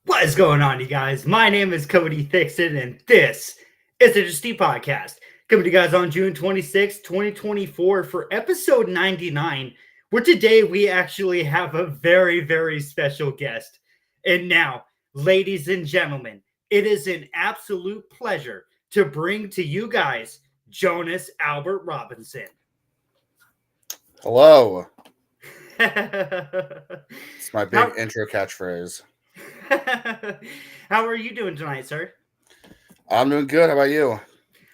What is going on, you guys? My name is CodyT503 and this is the NJPW podcast. Coming to you guys on June 26, 2024 for episode 99, where today we actually have a very, very special guest. And now, ladies and gentlemen, it is an absolute pleasure to bring to you guys Jonas Albert Robinson. Hello. It's my big intro catchphrase. How are you doing tonight, sir? I'm doing good. How about you?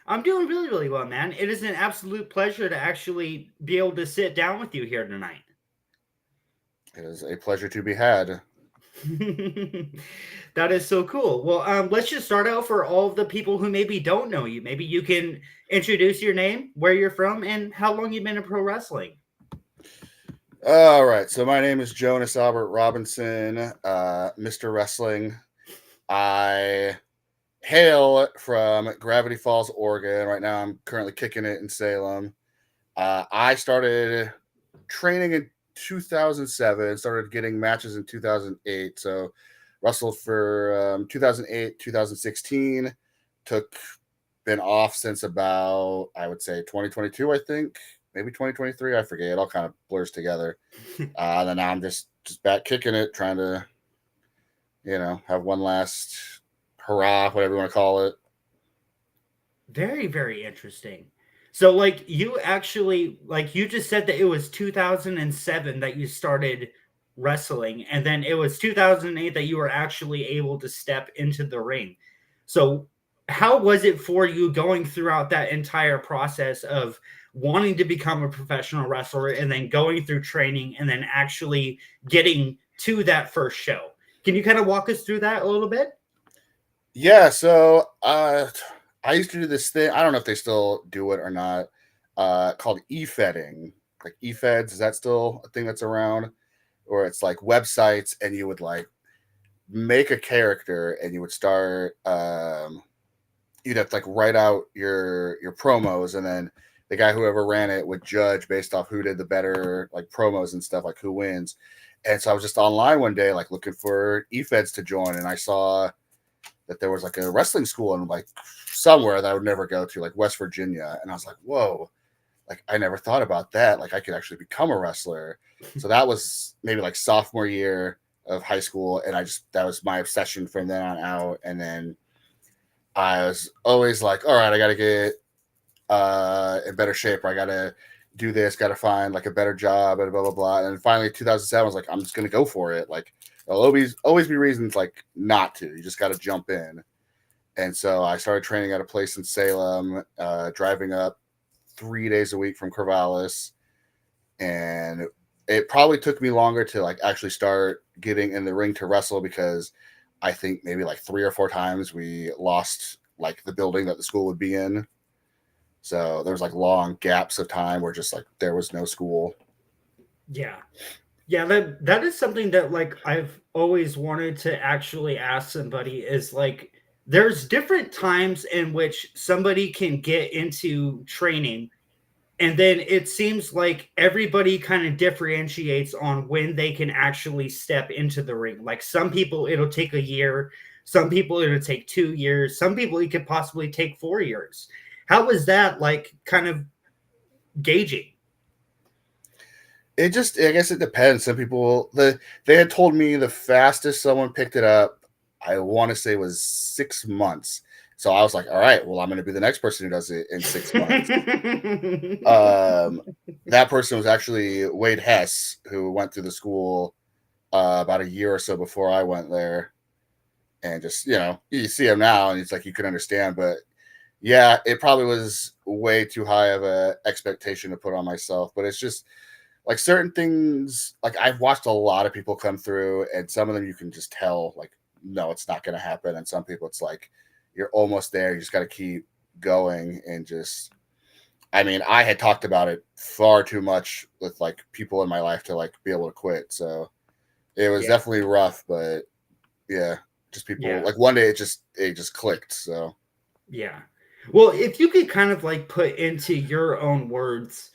I'm doing really, really well, man. It is an absolute pleasure to actually be able to sit down with you here tonight. It is a pleasure to be had. That is so cool. Well, let's just start out for all of the people who maybe don't know you. Maybe you can introduce your name, where you're from, and how long you've been in pro wrestling. All right. So my name is Jonas Albert Robinson, Mr. Wrestling. I hail from Gravity Falls, Oregon. Right now I'm currently kicking it in Salem. I started training in 2007, started getting matches in 2008. So wrestled for 2008, 2016. Been off since about, I would say 2022, I think. Maybe 2023, I forget. It all kind of blurs together. And then now I'm just back kicking it, trying to, have one last hurrah, whatever you want to call it. Very, very interesting. So, you actually, you just said that it was 2007 that you started wrestling, and then it was 2008 that you were actually able to step into the ring. So, how was it for you going throughout that entire process of wanting to become a professional wrestler and then going through training and then actually getting to that first show? Can you kind of walk us through that a little bit? Yeah, so I used to do this thing. I don't know if they still do it or not, called e-fedding. Like e-feds, is that still a thing that's around? Or it's like websites and you would like make a character and you would start you'd have to like write out your promos, and then the guy whoever ran it would judge based off who did the better like promos and stuff, like who wins. And so I was just online one day like looking for e-feds to join, and I saw that there was like a wrestling school in like somewhere that I would never go to, like West Virginia. And I was like, whoa, like I never thought about that. Like I could actually become a wrestler. So that was maybe like sophomore year of high school. And that was my obsession from then on out. And then I was always like, all right, I got to get in better shape, or I got to do this, got to find like a better job and blah, blah, blah. And then finally 2007, I was like, I'm just going to go for it. Like there'll always be reasons like not to, you just got to jump in. And so I started training at a place in Salem, driving up 3 days a week from Corvallis. And it probably took me longer to like actually start getting in the ring to wrestle, because I think maybe like 3 or 4 times we lost like the building that the school would be in. So there was like long gaps of time where just like there was no school. Yeah. Yeah, that is something that like I've always wanted to actually ask somebody, is like there's different times in which somebody can get into training, and then it seems like everybody kind of differentiates on when they can actually step into the ring. Like some people it'll take a year, some people it'll take 2 years, some people it could possibly take 4 years. How was that like kind of gauging? I guess it depends. Some people, they had told me the fastest someone picked it up, I want to say, was 6 months. So I was like, all right, well, I'm going to be the next person who does it in 6 months. That person was actually Wade Hess, who went through the school about a year or so before I went there. And just, you see him now and it's like you can understand. But yeah, it probably was way too high of a expectation to put on myself. But it's just, like certain things, like I've watched a lot of people come through, and some of them you can just tell, like, no, it's not going to happen. And some people, it's like you're almost there. You just got to keep going and just. I mean, I had talked about it far too much with like people in my life to like be able to quit. So it was Yeah. definitely rough, but yeah, just people Yeah. like one day it just clicked. So Yeah. Well, if you could kind of like put into your own words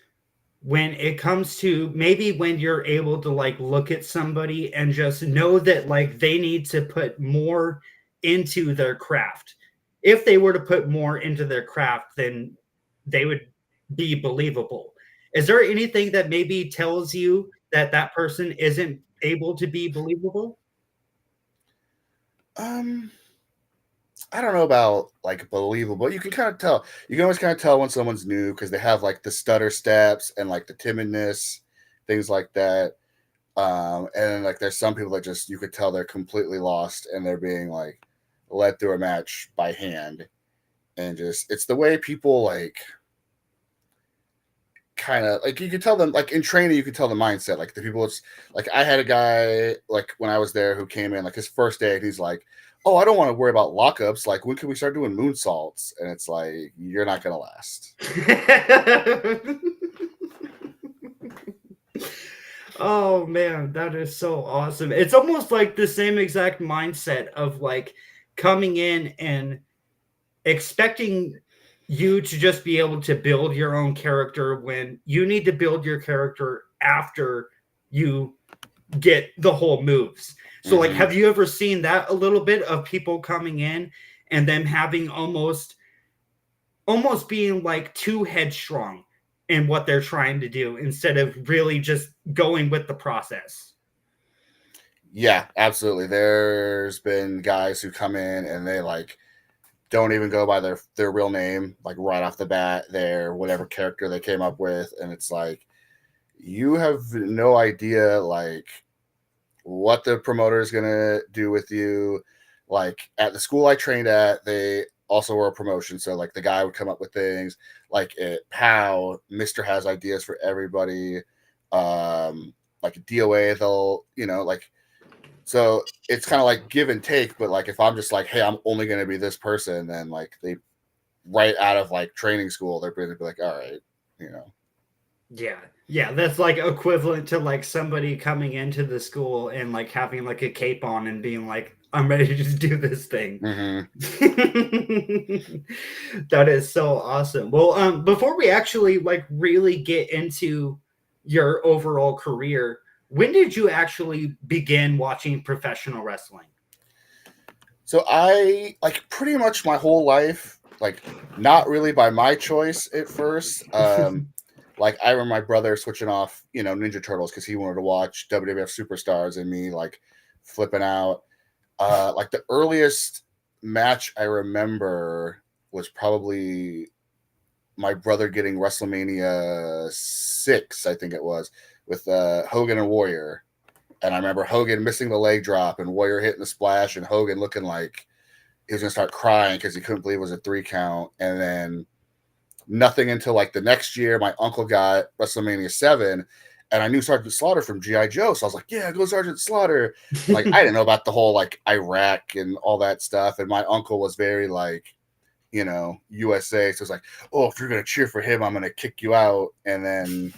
when it comes to maybe when you're able to like look at somebody and just know that like they need to put more into their craft. If they were to put more into their craft, then they would be believable. Is there anything that maybe tells you that that person isn't able to be believable? um I don't know about like believable. You can kind of tell. You can always kind of tell when someone's new because they have like the stutter steps and like the timidness, things like that. And then, like there's some people that just you could tell they're completely lost and they're being like led through a match by hand, and just it's the way people like kind of like you could tell them like in training you could tell the mindset like the people it's like I had a guy like when I was there who came in like his first day and he's like, oh, I don't want to worry about lockups, like when can we start doing moonsaults, and it's like you're not gonna last. Oh man, that is so awesome. It's almost like the same exact mindset of like coming in and expecting you to just be able to build your own character when you need to build your character after you get the whole moves. So like Hmm. have you ever seen that a little bit of people coming in and them having almost being like too headstrong in what they're trying to do instead of really just going with the process? Yeah, absolutely. There's been guys who come in and they like don't even go by their real name like right off the bat, their whatever character they came up with, and it's like you have no idea like what the promoter is gonna do with you. Like at the school I trained at, they also were a promotion, so like the guy would come up with things. Like at POW, Mister has ideas for everybody. Like at DOA, they'll like so it's kind of like give and take. But like if I'm just like, hey, I'm only gonna be this person, then like they right out of like training school, they're going to be like, all right, you know. Yeah. Yeah, that's like equivalent to like somebody coming into the school and like having like a cape on and being like, I'm ready to just do this thing. Mm-hmm. That is so awesome. Well, before we actually like really get into your overall career, when did you actually begin watching professional wrestling? So I like pretty much my whole life, like not really by my choice at first. Like I remember my brother switching off, Ninja Turtles because he wanted to watch WWF Superstars, and me like flipping out. Like the earliest match I remember was probably my brother getting WrestleMania 6, I think it was, with Hogan and Warrior. And I remember Hogan missing the leg drop and Warrior hitting the splash and Hogan looking like he was going to start crying because he couldn't believe it was a 3 count. And then nothing until like the next year, my uncle got WrestleMania 7, and I knew Sergeant Slaughter from G.I. Joe. So I was like, yeah, go Sergeant Slaughter. And like, I didn't know about the whole like Iraq and all that stuff. And my uncle was very like, USA. So it's like, oh, if you're going to cheer for him, I'm going to kick you out. And then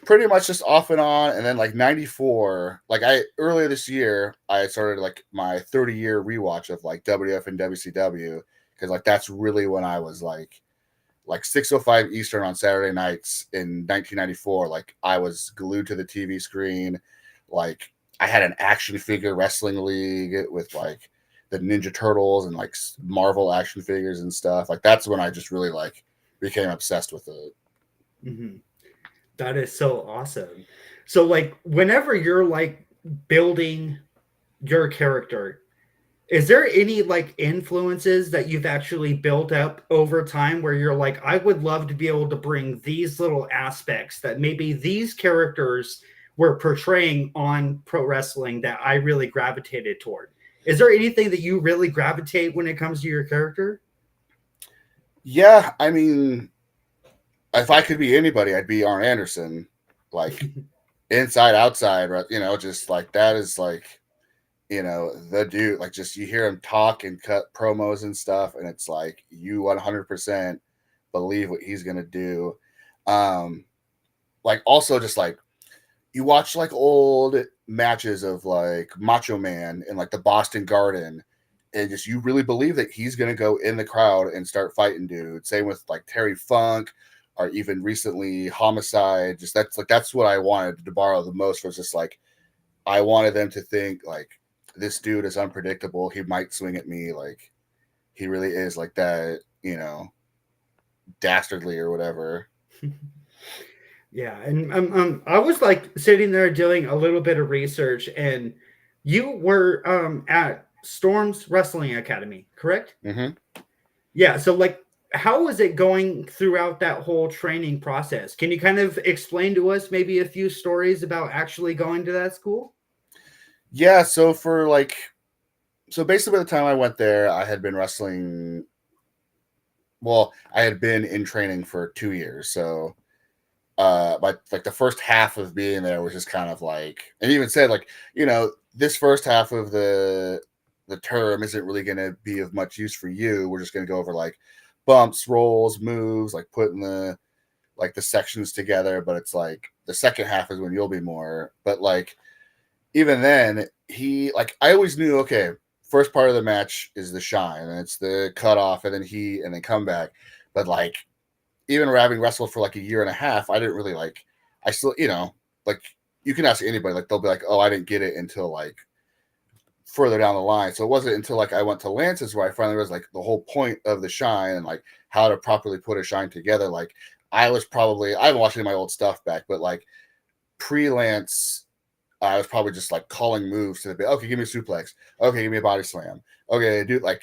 pretty much just off and on. And then like 94, like earlier this year, I started like my 30-year rewatch of like WF and WCW. Cause like, that's really when I was like 6:05 Eastern on Saturday nights in 1994. Like I was glued to the TV screen. Like I had an action figure wrestling league with like the Ninja Turtles and like Marvel action figures and stuff. Like that's when I just really like became obsessed with it. Mhm. That is so awesome. So, like, whenever you're like building your character, is there any like influences that you've actually built up over time where you're like, I would love to be able to bring these little aspects that maybe these characters were portraying on pro wrestling that I really gravitated toward? Is there anything that you really gravitate when it comes to your character? Yeah, I mean, if I could be anybody, I'd be Arn Anderson. like inside, outside, right? Just like that is like, the dude, like just you hear him talk and cut promos and stuff, and it's like you 100% believe what he's gonna do. Like also just like you watch like old matches of like Macho Man in like the Boston Garden, and just you really believe that he's gonna go in the crowd and start fighting dude. Same with like Terry Funk, or even recently Homicide. Just that's what I wanted to borrow the most, was just like I wanted them to think like this dude is unpredictable. He might swing at me. Like he really is like that, dastardly or whatever. Yeah, and I was like sitting there doing a little bit of research, and you were at Storm's Wrestling Academy, correct? Mm-hmm. Yeah. So like, how was it going throughout that whole training process? Can you kind of explain to us maybe a few stories about actually going to that school? Yeah. So basically, by the time I went there, I had been wrestling. Well, I had been in training for 2 years. So, but like the first half of being there was just kind of like, and even said like, this first half of the term isn't really going to be of much use for you. We're just going to go over like bumps, rolls, moves, like putting the sections together. But it's like the second half is when you'll be more. But like even then, I always knew, okay, first part of the match is the shine, and it's the cutoff, and then and then comeback. But like even having wrestled for like a year and a half, I didn't really like. I still, like you can ask anybody, like they'll be like, "Oh, I didn't get it until like further down the line." So it wasn't until like I went to Lance's where I finally was like the whole point of the shine and like how to properly put a shine together. Like I haven't watched any of my old stuff back, but like pre-Lance, I was probably just like calling moves to the bit. Okay, give me a suplex. Okay, give me a body slam. Okay, dude, like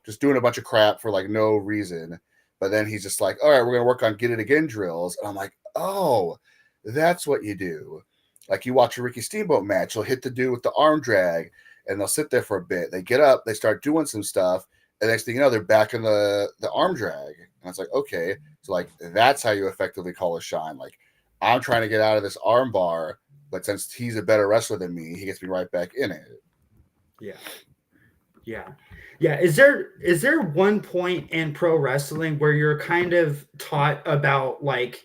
just doing a bunch of crap for like no reason. But then he's just like, all right, we're gonna work on get it again drills, and I'm like, oh, that's what you do. Like you watch a Ricky Steamboat match, he'll hit the dude with the arm drag, and they'll sit there for a bit. They get up, they start doing some stuff, and next thing you know, they're back in the arm drag. And it's like, okay, so like that's how you effectively call a shine. Like I'm trying to get out of this arm bar, but since he's a better wrestler than me, he gets me right back in it. Yeah. Yeah. Yeah. Is there one point in pro wrestling where you're kind of taught about like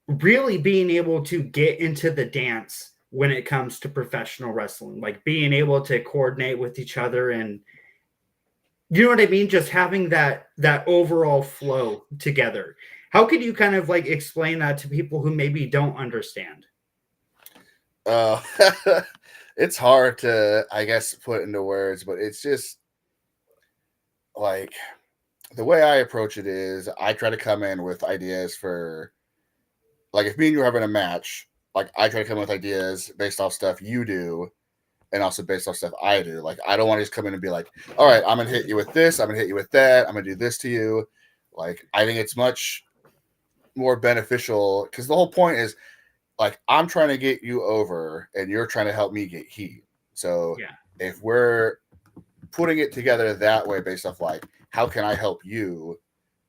really being able to get into the dance when it comes to professional wrestling, like being able to coordinate with each other, and you know what I mean, just having that overall flow together? How could you kind of like explain that to people who maybe don't understand? Uh, it's hard to, I guess, put into words, but it's just like the way I approach it is I try to come in with ideas for, like, if me and you are having a match, like, I try to come in with ideas based off stuff you do and also based off stuff I do. Like, I don't want to just come in and be like, all right, I'm going to hit you with this, I'm going to hit you with that, I'm going to do this to you. Like, I think it's much more beneficial because the whole point is, like, I'm trying to get you over and you're trying to help me get heat. So Yeah. if we're putting it together that way based off like how can I help you,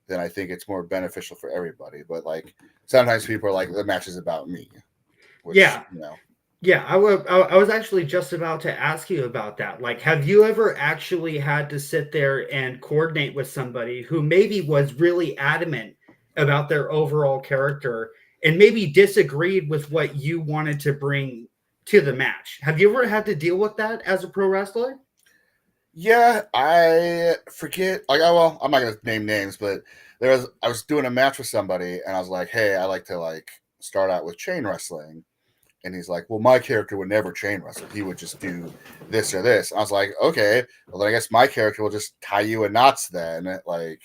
then I think it's more beneficial for everybody. But like sometimes people are like the match is about me, which Yeah. Yeah, I was actually just about to ask you about that. Like, have you ever actually had to sit there and coordinate with somebody who maybe was really adamant about their overall character and maybe disagreed with what you wanted to bring to the match? Have you ever had to deal with that as a pro wrestler? Yeah, I forget. Like, oh, well, I'm not gonna name names, but I was doing a match with somebody, and I was like, "Hey, I like to like start out with chain wrestling," and he's like, "Well, my character would never chain wrestle. He would just do this or this." I was like, "Okay, well then I guess my character will just tie you in knots then." Like,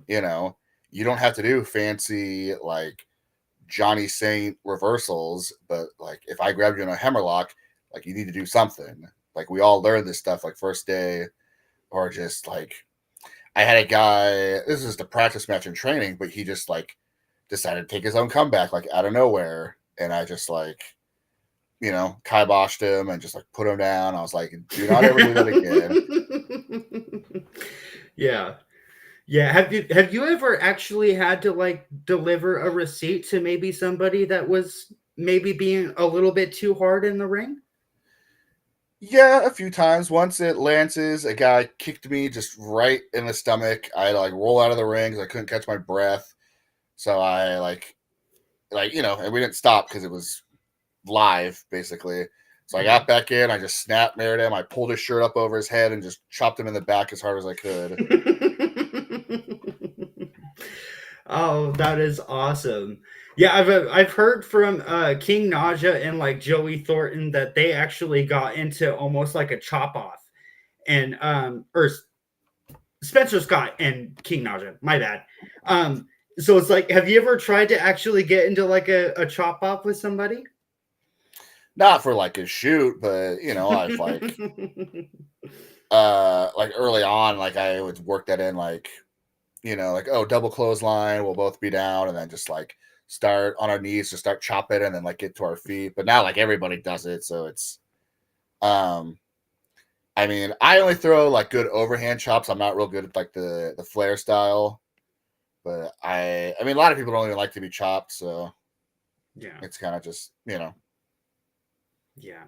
you know, you don't have to do fancy like Johnny Saint reversals, but like if I grab you in a hammerlock, like you need to do something. Like we all learn this stuff like first day, or just like I had a guy. This is the practice match in training, but he just like decided to take his own comeback like out of nowhere, and I just like kiboshed him and just like put him down. I was like, do not ever do that again. Yeah. Yeah. Have you ever actually had to like deliver a receipt to maybe somebody that was maybe being a little bit too hard in the ring? Yeah, a few times. Once at Lance's, a guy kicked me just right in the stomach. I had to like roll out of the ring because I couldn't catch my breath. So I and we didn't stop because it was live basically. So I Yeah. got back in. I just snap married him. I pulled his shirt up over his head and just chopped him in the back as hard as I could. Oh, that is awesome. Yeah, I've heard from King Naja and like Joey Thornton that they actually got into almost like a chop off, and or Spencer Scott and King Naja. My bad. So it's like, have you ever tried to actually get into like a chop off with somebody? Not for like a shoot, but I've like early on, like I would work that in like oh, double clothesline, we'll both be down, and then just like start on our knees to start chopping and then like get to our feet. But now like everybody does it, so it's um I mean, I only throw like good overhand chops. I'm not real good at like the flare style, but I mean a lot of people don't even like to be chopped, so Yeah, it's kind of just yeah.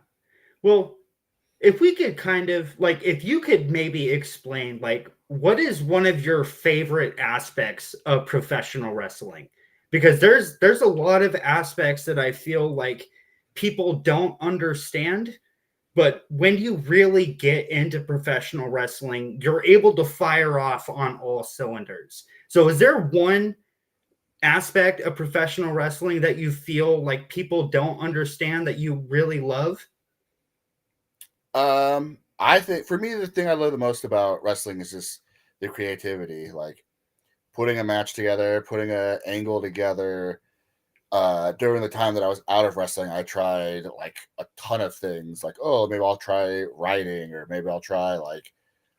Well, if we could kind of like, if you could maybe explain, like, what is one of your favorite aspects of professional wrestling? Because there's a lot of aspects that I feel like people don't understand, but when you really get into professional wrestling, you're able to fire off on all cylinders. So is there one aspect of professional wrestling that you feel like people don't understand that you really love? I think for me the thing I love the most about wrestling is just the creativity, like putting a match together, putting a angle together. During the time that I was out of wrestling, I tried like a ton of things. Like, oh, maybe I'll try writing, or maybe I'll try like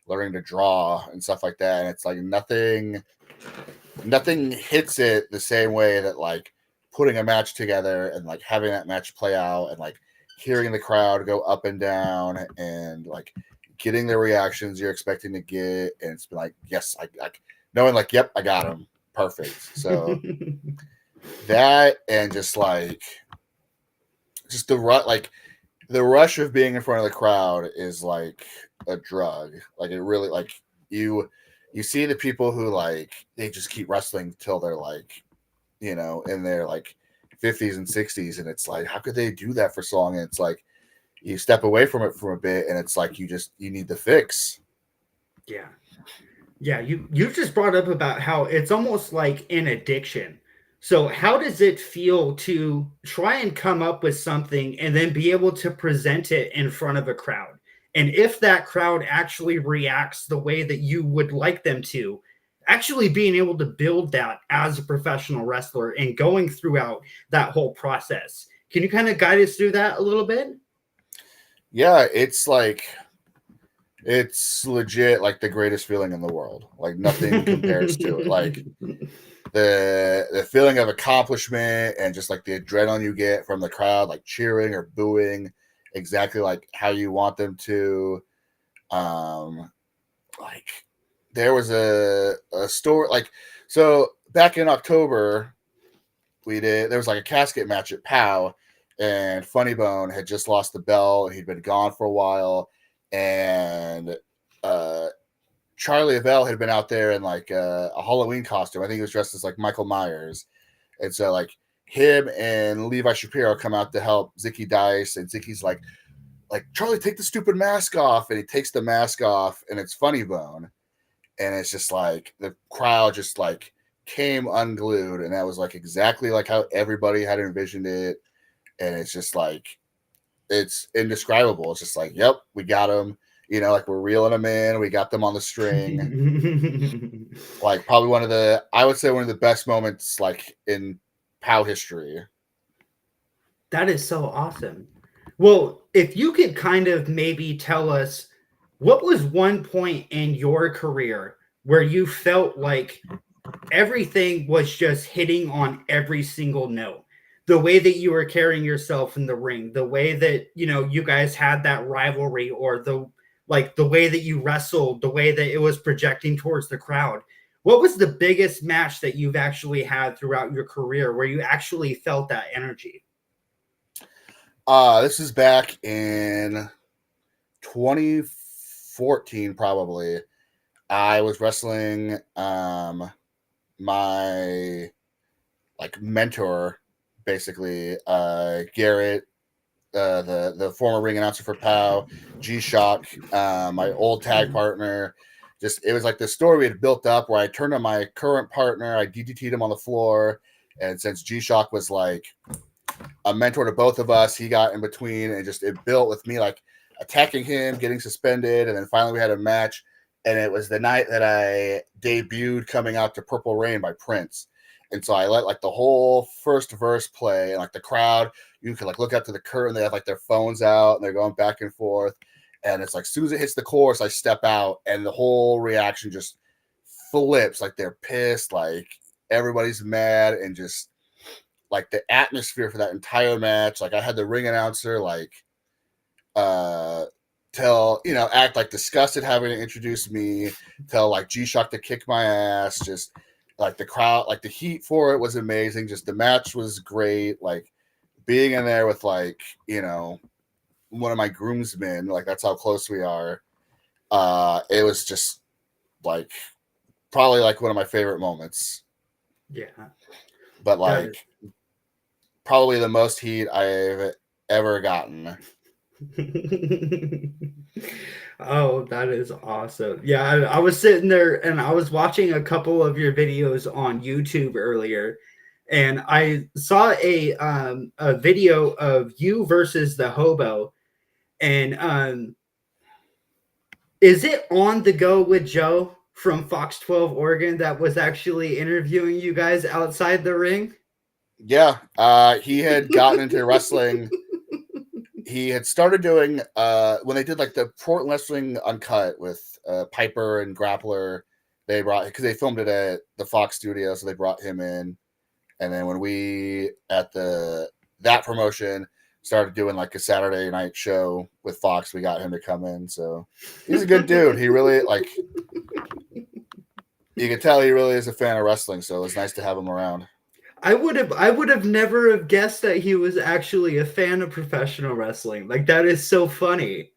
learning to draw and stuff like that. And it's like nothing hits it the same way that like putting a match together and like having that match play out and like hearing the crowd go up and down and like getting the reactions you're expecting to get. And it's been like, yes, I knowing like, yep, I got him. Perfect. So that and just the rush of being in front of the crowd is like a drug. Like it really like you see the people who like they just keep wrestling till they're like in their like 50s and 60s, and it's like how could they do that for so long? And it's like you step away from it for a bit and it's like you need the fix. Yeah. Yeah, you just brought up about how it's almost like an addiction. So how does it feel to try and come up with something and then be able to present it in front of a crowd? And if that crowd actually reacts the way that you would like them to, actually being able to build that as a professional wrestler and going throughout that whole process. Can you kind of guide us through that a little bit? Yeah, it's legit like the greatest feeling in the world. Like nothing compares to it. Like the feeling of accomplishment and just like the adrenaline you get from the crowd, like cheering or booing exactly like how you want them to. Um, like there was a story like so back in October there was like a casket match at POW, and Funny Bone had just lost the belt. He'd been gone for a while, and uh Charlie Avell had been out there in like a Halloween costume. I think he was dressed as like Michael Myers. And so like him and Levi Shapiro come out to help Zicky Dice, and Zicky's like Charlie, take the stupid mask off, and he takes the mask off, and it's Funny Bone, and it's just like the crowd just like came unglued, and that was like exactly like how everybody had envisioned it, and it's just like it's indescribable. It's just like, yep, we got him. Like we're reeling them in. We got them on the string. Like probably I would say one of the best moments like in POW history. That is so awesome. Well, if you could kind of maybe tell us what was one point in your career where you felt like everything was just hitting on every single note. The way that you were carrying yourself in the ring, the way that, you guys had that rivalry, or the way that you wrestled, the way that it was projecting towards the crowd. What was the biggest match that you've actually had throughout your career where you actually felt that energy? This is back in 2014, probably. I was wrestling my like mentor, basically, Garrett, the former ring announcer for POW, G-Shock, my old tag partner. Just, it was like the story we had built up where I turned on my current partner, I DDT'd him on the floor, and since G-Shock was like a mentor to both of us, he got in between, and just it built with me like attacking him, getting suspended, and then finally we had a match. And it was the night that I debuted coming out to Purple Rain by Prince. And so I let like the whole first verse play, and like the crowd, you could like look up to the curtain, they have like their phones out and they're going back and forth. And it's like as soon as it hits the chorus, I step out and the whole reaction just flips. Like they're pissed, like everybody's mad, and just like the atmosphere for that entire match. Like I had the ring announcer like act like disgusted having to introduce me, tell like G-Shock to kick my ass. Just like the crowd, like the heat for it was amazing. Just the match was great. Like being in there with like, one of my groomsmen, like that's how close we are. It was just like probably like one of my favorite moments. Yeah. But like probably the most heat I've ever gotten. Oh, that is awesome. Yeah, I was sitting there and I was watching a couple of your videos on YouTube earlier, and I saw a video of you versus the hobo. And is it On the Go with Joe from Fox 12 Oregon that was actually interviewing you guys outside the ring? Yeah, he had gotten into wrestling. He had started doing when they did like the Portland Wrestling Uncut with Piper and Grappler. They brought, because they filmed it at the Fox studio, so they brought him in. And then when we at that promotion started doing like a Saturday night show with Fox, we got him to come in. So he's a good dude. He really like, you can tell he really is a fan of wrestling. So it was nice to have him around. I would have never have guessed that he was actually a fan of professional wrestling. Like that is so funny.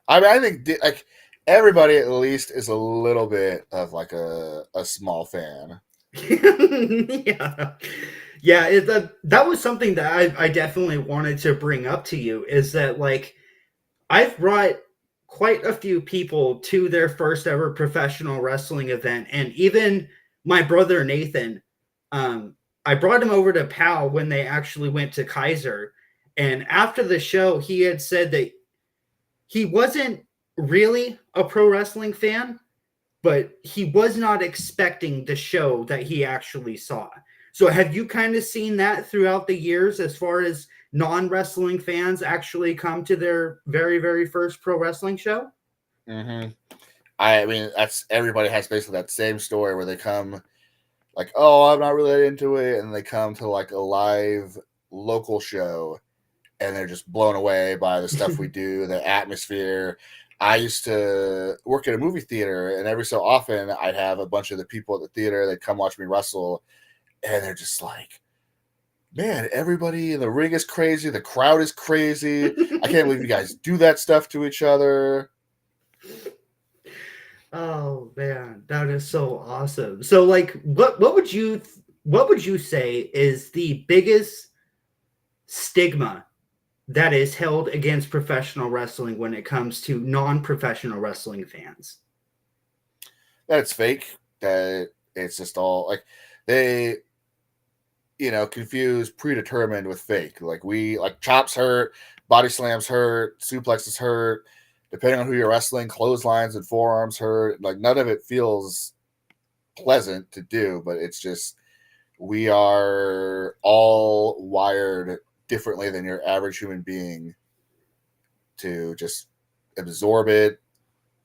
I mean, I think like everybody at least is a little bit of like a small fan. Yeah. Yeah, that was something that I definitely wanted to bring up to you, is that like I've brought quite a few people to their first ever professional wrestling event, and even my brother Nathan, I brought him over to PAL when they actually went to Kaiser, and after the show, he had said that he wasn't really a pro wrestling fan, but he was not expecting the show that he actually saw. So have you kind of seen that throughout the years as far as non-wrestling fans actually come to their very, very first pro wrestling show? Mm-hmm. I mean, that's, everybody has basically that same story where they come like, oh, I'm not really into it, and they come to like a live local show and they're just blown away by the stuff we do, the atmosphere. I used to work at a movie theater, and every so often I'd have a bunch of the people at the theater, they'd come watch me wrestle, and they're just like, man, everybody in the ring is crazy, the crowd is crazy. I can't believe you guys do that stuff to each other. Oh man, that is so awesome. So like what would you say is the biggest stigma that is held against professional wrestling when it comes to non-professional wrestling fans? That it's fake, that it's just all like they confuse predetermined with fake. Like we like chops hurt, body slams hurt, suplexes hurt, depending on who you're wrestling, clotheslines and forearms hurt. Like none of it feels pleasant to do, but it's just, we are all wired differently than your average human being to just absorb it,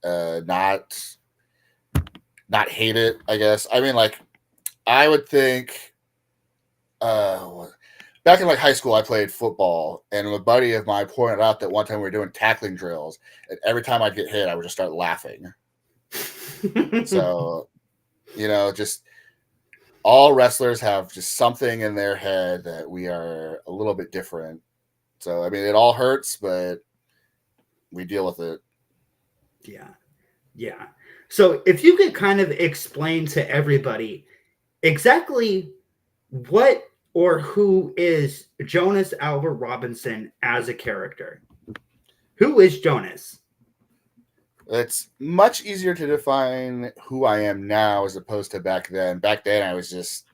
not hate it, I guess. I mean, like, I would think back in like high school, I played football, and a buddy of mine pointed out that one time we were doing tackling drills, and every time I'd get hit, I would just start laughing. So, just all wrestlers have just something in their head that we are a little bit different. So, I mean, it all hurts, but we deal with it. Yeah. Yeah. So if you could kind of explain to everybody exactly what or who is Jonas Albert Robinson as a character? Who is Jonas? It's much easier to define who I am now as opposed to back then. Back then, I was just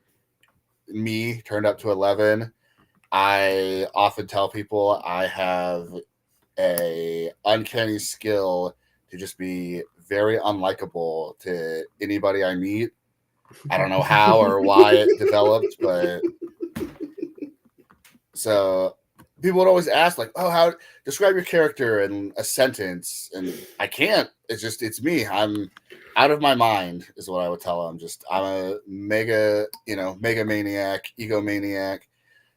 me turned up to 11. I often tell people I have a uncanny skill to just be very unlikable to anybody I meet. I don't know how or why it developed, but so people would always ask, like, "Oh, how describe your character in a sentence?" And I can't. It's me. I'm out of my mind, is what I would tell them. I'm a mega maniac, egomaniac.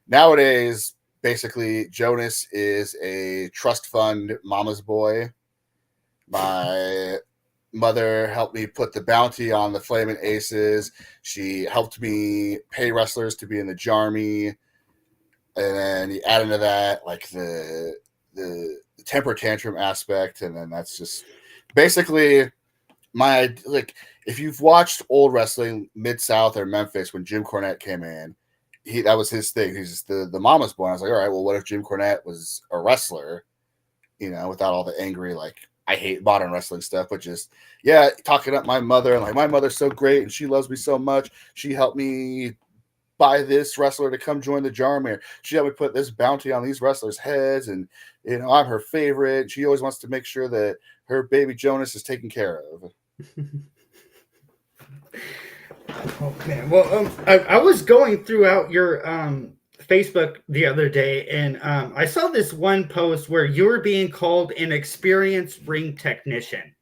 Nowadays, basically, Jonas is a trust fund mama's boy. My mother helped me put the bounty on the Flamin' Aces. She helped me pay wrestlers to be in the Jarmy. And then you add into that like the temper tantrum aspect, and then that's just basically my like. If you've watched old wrestling, Mid South or Memphis, when Jim Cornette came in, that was his thing. He's just the mama's boy. I was like, all right, well, what if Jim Cornette was a wrestler? Without all the angry like I hate modern wrestling stuff, but just talking up my mother and like my mother's so great and she loves me so much. She helped me buy this wrestler to come join the Jarmere. She helped me put this bounty on these wrestlers' heads, and I'm her favorite. She always wants to make sure that her baby Jonas is taken care of. Oh man, well, I was going throughout your Facebook the other day, and I saw this one post where you were being called an experienced ring technician.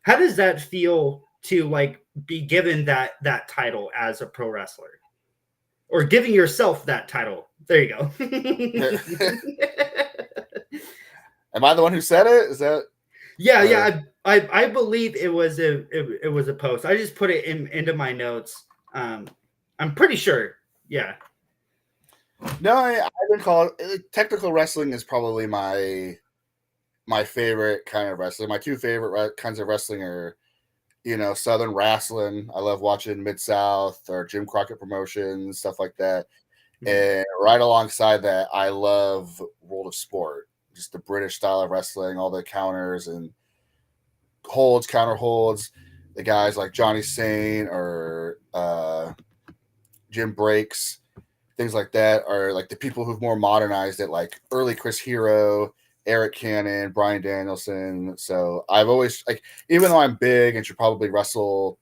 How does that feel to like be given that title as a pro wrestler, or giving yourself that title? There you go. Am I the one who said it? Is that? Yeah. I believe it was a post. I just put it into my notes. I'm pretty sure. Yeah. No, I wouldn't call it. Technical wrestling is probably my favorite kind of wrestling. My two favorite kinds of wrestling are, Southern wrestling. I love watching Mid South or Jim Crockett Promotions, stuff like that. Mm-hmm. And right alongside that, I love World of Sport, just the British style of wrestling, all the counters and holds, counter holds. The guys like Johnny Saint or Jim Breaks, things like that are like the people who've more modernized it, like early Chris Hero, Eric Cannon, Brian Danielson. So I've always like, even though I'm big and should probably wrestle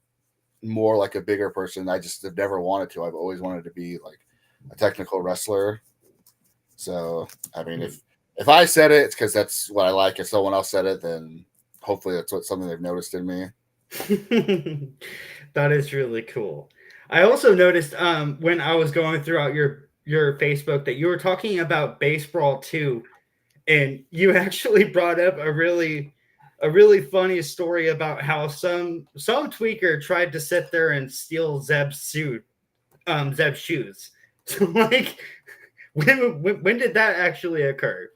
more like a bigger person, I just have never wanted to. I've always wanted to be like a technical wrestler. So I mean, if I said it, it's because that's what I like. If someone else said it, then hopefully that's something they've noticed in me. That is really cool. I also noticed when I was going throughout your Facebook that you were talking about baseball too, and you actually brought up a really funny story about how some tweaker tried to sit there and steal Zeb's shoes. So like, when did that actually occur?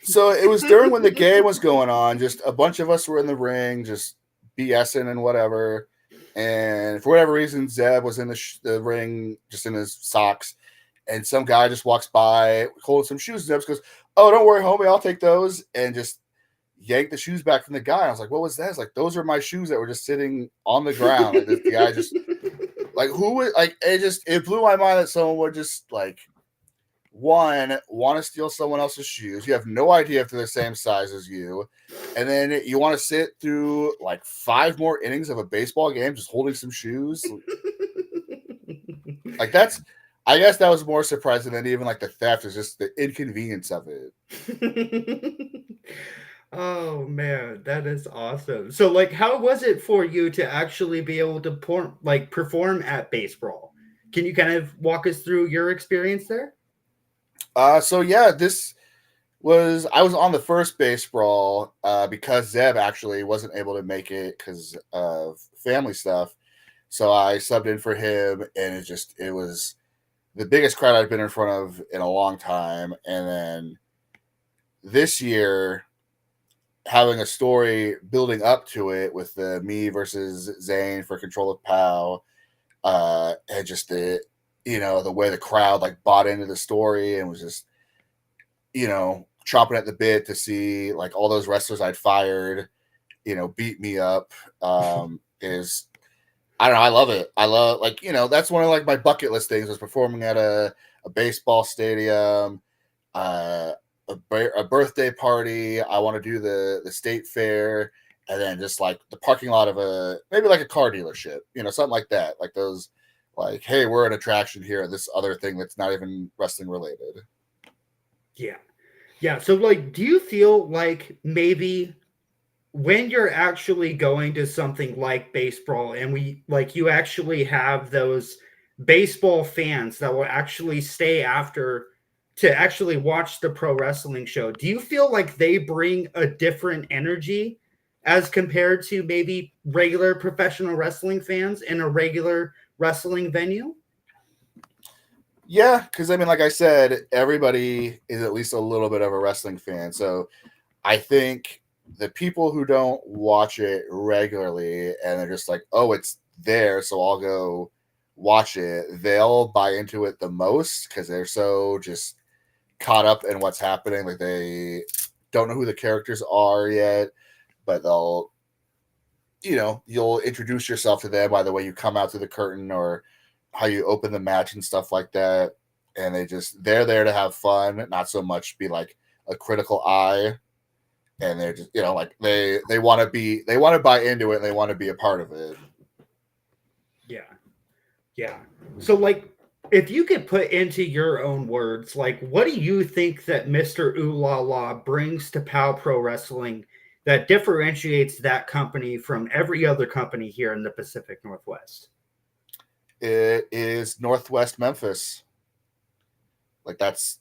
So it was during when the game was going on. Just a bunch of us were in the ring, just BSing and whatever. And for whatever reason, Zeb was in the ring, just in his socks. And some guy just walks by, holding some shoes. Zeb goes, "Oh, don't worry, homie, I'll take those." And just yanked the shoes back from the guy. I was like, "What was that?" It's like, "Those are my shoes that were just sitting on the ground." Like, this guy just, like, who would, like, it blew my mind that someone would just, like, one, want to steal someone else's shoes. You have no idea if they're the same size as you. And then you want to sit through like 5 more innings of a baseball game just holding some shoes. Like, I guess that was more surprising than even like the theft, is just the inconvenience of it. Oh man, that is awesome. So like, how was it for you to actually be able to perform at baseball? Can you kind of walk us through your experience there? So yeah, this was I was on the first base brawl because Zeb actually wasn't able to make it because of family stuff. So I subbed in for him, and it was the biggest crowd I've been in front of in a long time. And then this year, having a story building up to it with the me versus Zane for control of POW, and just the way the crowd like bought into the story and was just chomping at the bit to see like all those wrestlers I'd fired, beat me up. Is I don't know. I love it. I love that's one of like my bucket list things was performing at a baseball stadium, uh, a birthday party. I want to do the state fair, and then just like the parking lot of maybe like a car dealership, something like that. Like those, like, hey, we're an attraction here. This other thing that's not even wrestling related. Yeah. Yeah. So, like, do you feel like maybe when you're actually going to something like baseball and you actually have those baseball fans that will actually stay after to actually watch the pro wrestling show, do you feel like they bring a different energy as compared to maybe regular professional wrestling fans in a regular wrestling venue? Yeah, because I mean, like I said, everybody is at least a little bit of a wrestling fan. So I think the people who don't watch it regularly and they're just like, oh, it's there, so I'll go watch it, they'll buy into it the most because they're so just caught up in what's happening. Like they don't know who the characters are yet, but you'll introduce yourself to them by the way you come out through the curtain or how you open the match and stuff like that. And they're there to have fun, not so much be like a critical eye. And they're just, like they want to buy into it and they want to be a part of it. Yeah. Yeah. So, like, if you could put into your own words, like, what do you think that Mr. Ooh La La brings to POW Pro Wrestling that differentiates that company from every other company here in the Pacific Northwest? It is Northwest Memphis. Like that's,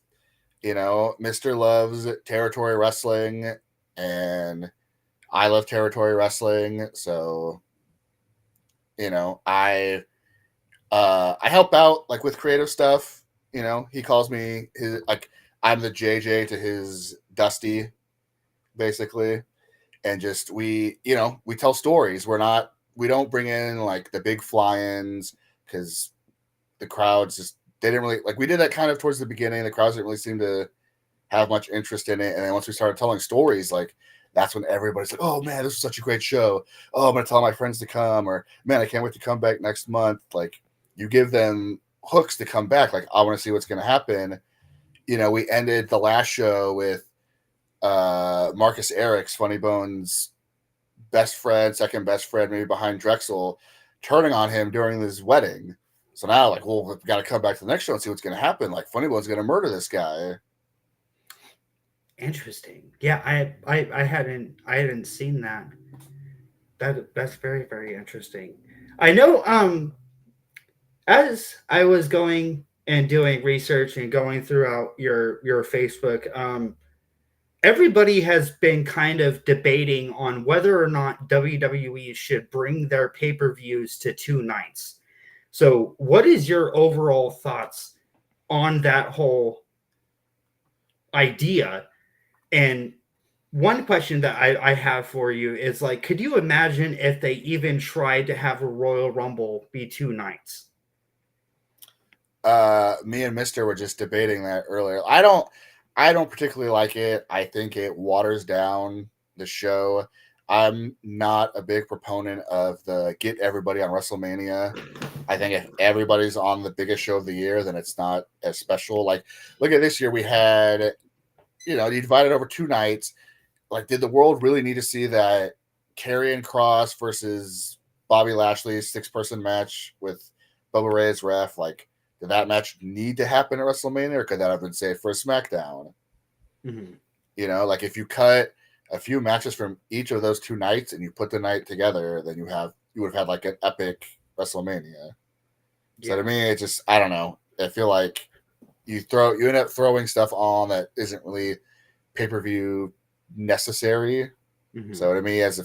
Mr. loves territory wrestling and I love territory wrestling. So, I help out like with creative stuff. He calls me his like I'm the JJ to his Dusty, basically. And just we tell stories. We don't bring in like the big fly-ins because the crowds just they didn't really like we did that kind of towards the beginning. The crowds didn't really seem to have much interest in it. And then once we started telling stories, like that's when everybody's like, oh man, this was such a great show. Oh, I'm gonna tell my friends to come, or man, I can't wait to come back next month. Like you give them hooks to come back. Like I want to see what's gonna happen. We ended the last show with Marcus Eric's Funny Bones best friend, second best friend, maybe behind Drexel, turning on him during his wedding. So now, like, well, we've got to come back to the next show and see what's going to happen. Like, Funny Bone's going to murder this guy. Interesting. Yeah, I hadn't seen that. That's very, very interesting. I know as I was going and doing research and going throughout your Facebook, everybody has been kind of debating on whether or not WWE should bring their pay-per-views to 2 nights. So, what is your overall thoughts on that whole idea? And one question that I have for you is like, could you imagine if they even tried to have a Royal Rumble be 2 nights? Me and Mister were just debating that earlier. I don't particularly like it. I think it waters down the show. I'm not a big proponent of the get everybody on WrestleMania. I think if everybody's on the biggest show of the year, then it's not as special. Like, look at this year, we had, you divided over 2 nights. Like, did the world really need to see that Karrion Kross versus Bobby Lashley 6-person match with Bubba Ray as ref? Like, did that match need to happen at WrestleMania, or could that have been saved for a SmackDown? Mm-hmm. Like if you cut a few matches from each of those 2 nights and you put the night together, then you would have had like an epic WrestleMania. So Yeah. to me, it's just I don't know. I feel like you end up throwing stuff on that isn't really pay-per-view necessary. Mhm. So to me, as a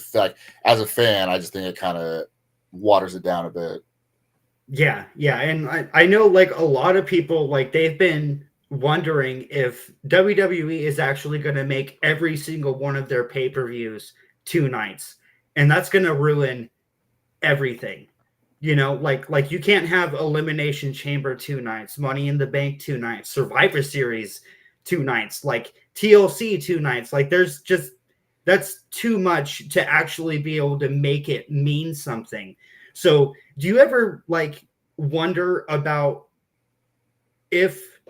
fan, I just think it kind of waters it down a bit. Yeah, yeah, and I know like a lot of people like they've been wondering if WWE is actually going to make every single one of their pay-per-views 2 nights, and that's going to ruin everything. You know, like you can't have Elimination Chamber 2 nights, Money in the Bank 2 nights, Survivor Series 2 nights, like TLC 2 nights. Like there's just that's too much to actually be able to make it mean something. So, do you ever like wonder about if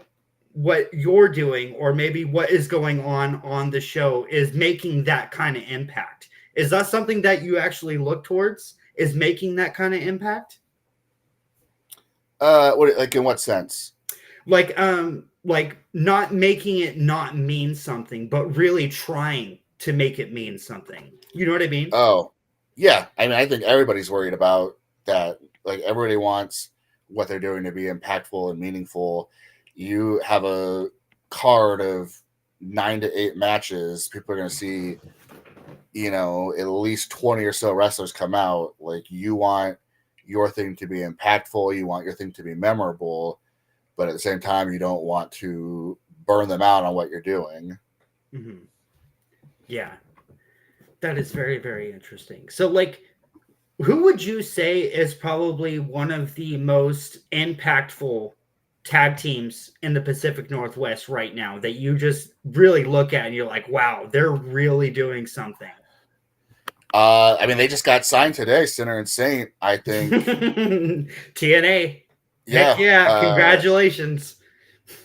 what you're doing or maybe what is going on the show is making that kind of impact? Is that something that you actually look towards? Is making that kind of impact? What, like, in what sense? Like not making it not mean something, but really trying to make it mean something. You know what I mean? Oh, yeah. I mean, I think everybody's worried about that. Like, everybody wants what they're doing to be impactful and meaningful. You have a card of 9 to 8 matches. People are going to see, at least 20 or so wrestlers come out. Like, you want your thing to be impactful. You want your thing to be memorable. But at the same time, you don't want to burn them out on what you're doing. Mm-hmm. Yeah, that is very, very interesting. So, like, who would you say is probably one of the most impactful tag teams in the Pacific Northwest right now that you just really look at and you're like, wow, they're really doing something? I mean, they just got signed today, Sinner and Saint. I think, TNA. Heck yeah. yeah, congratulations.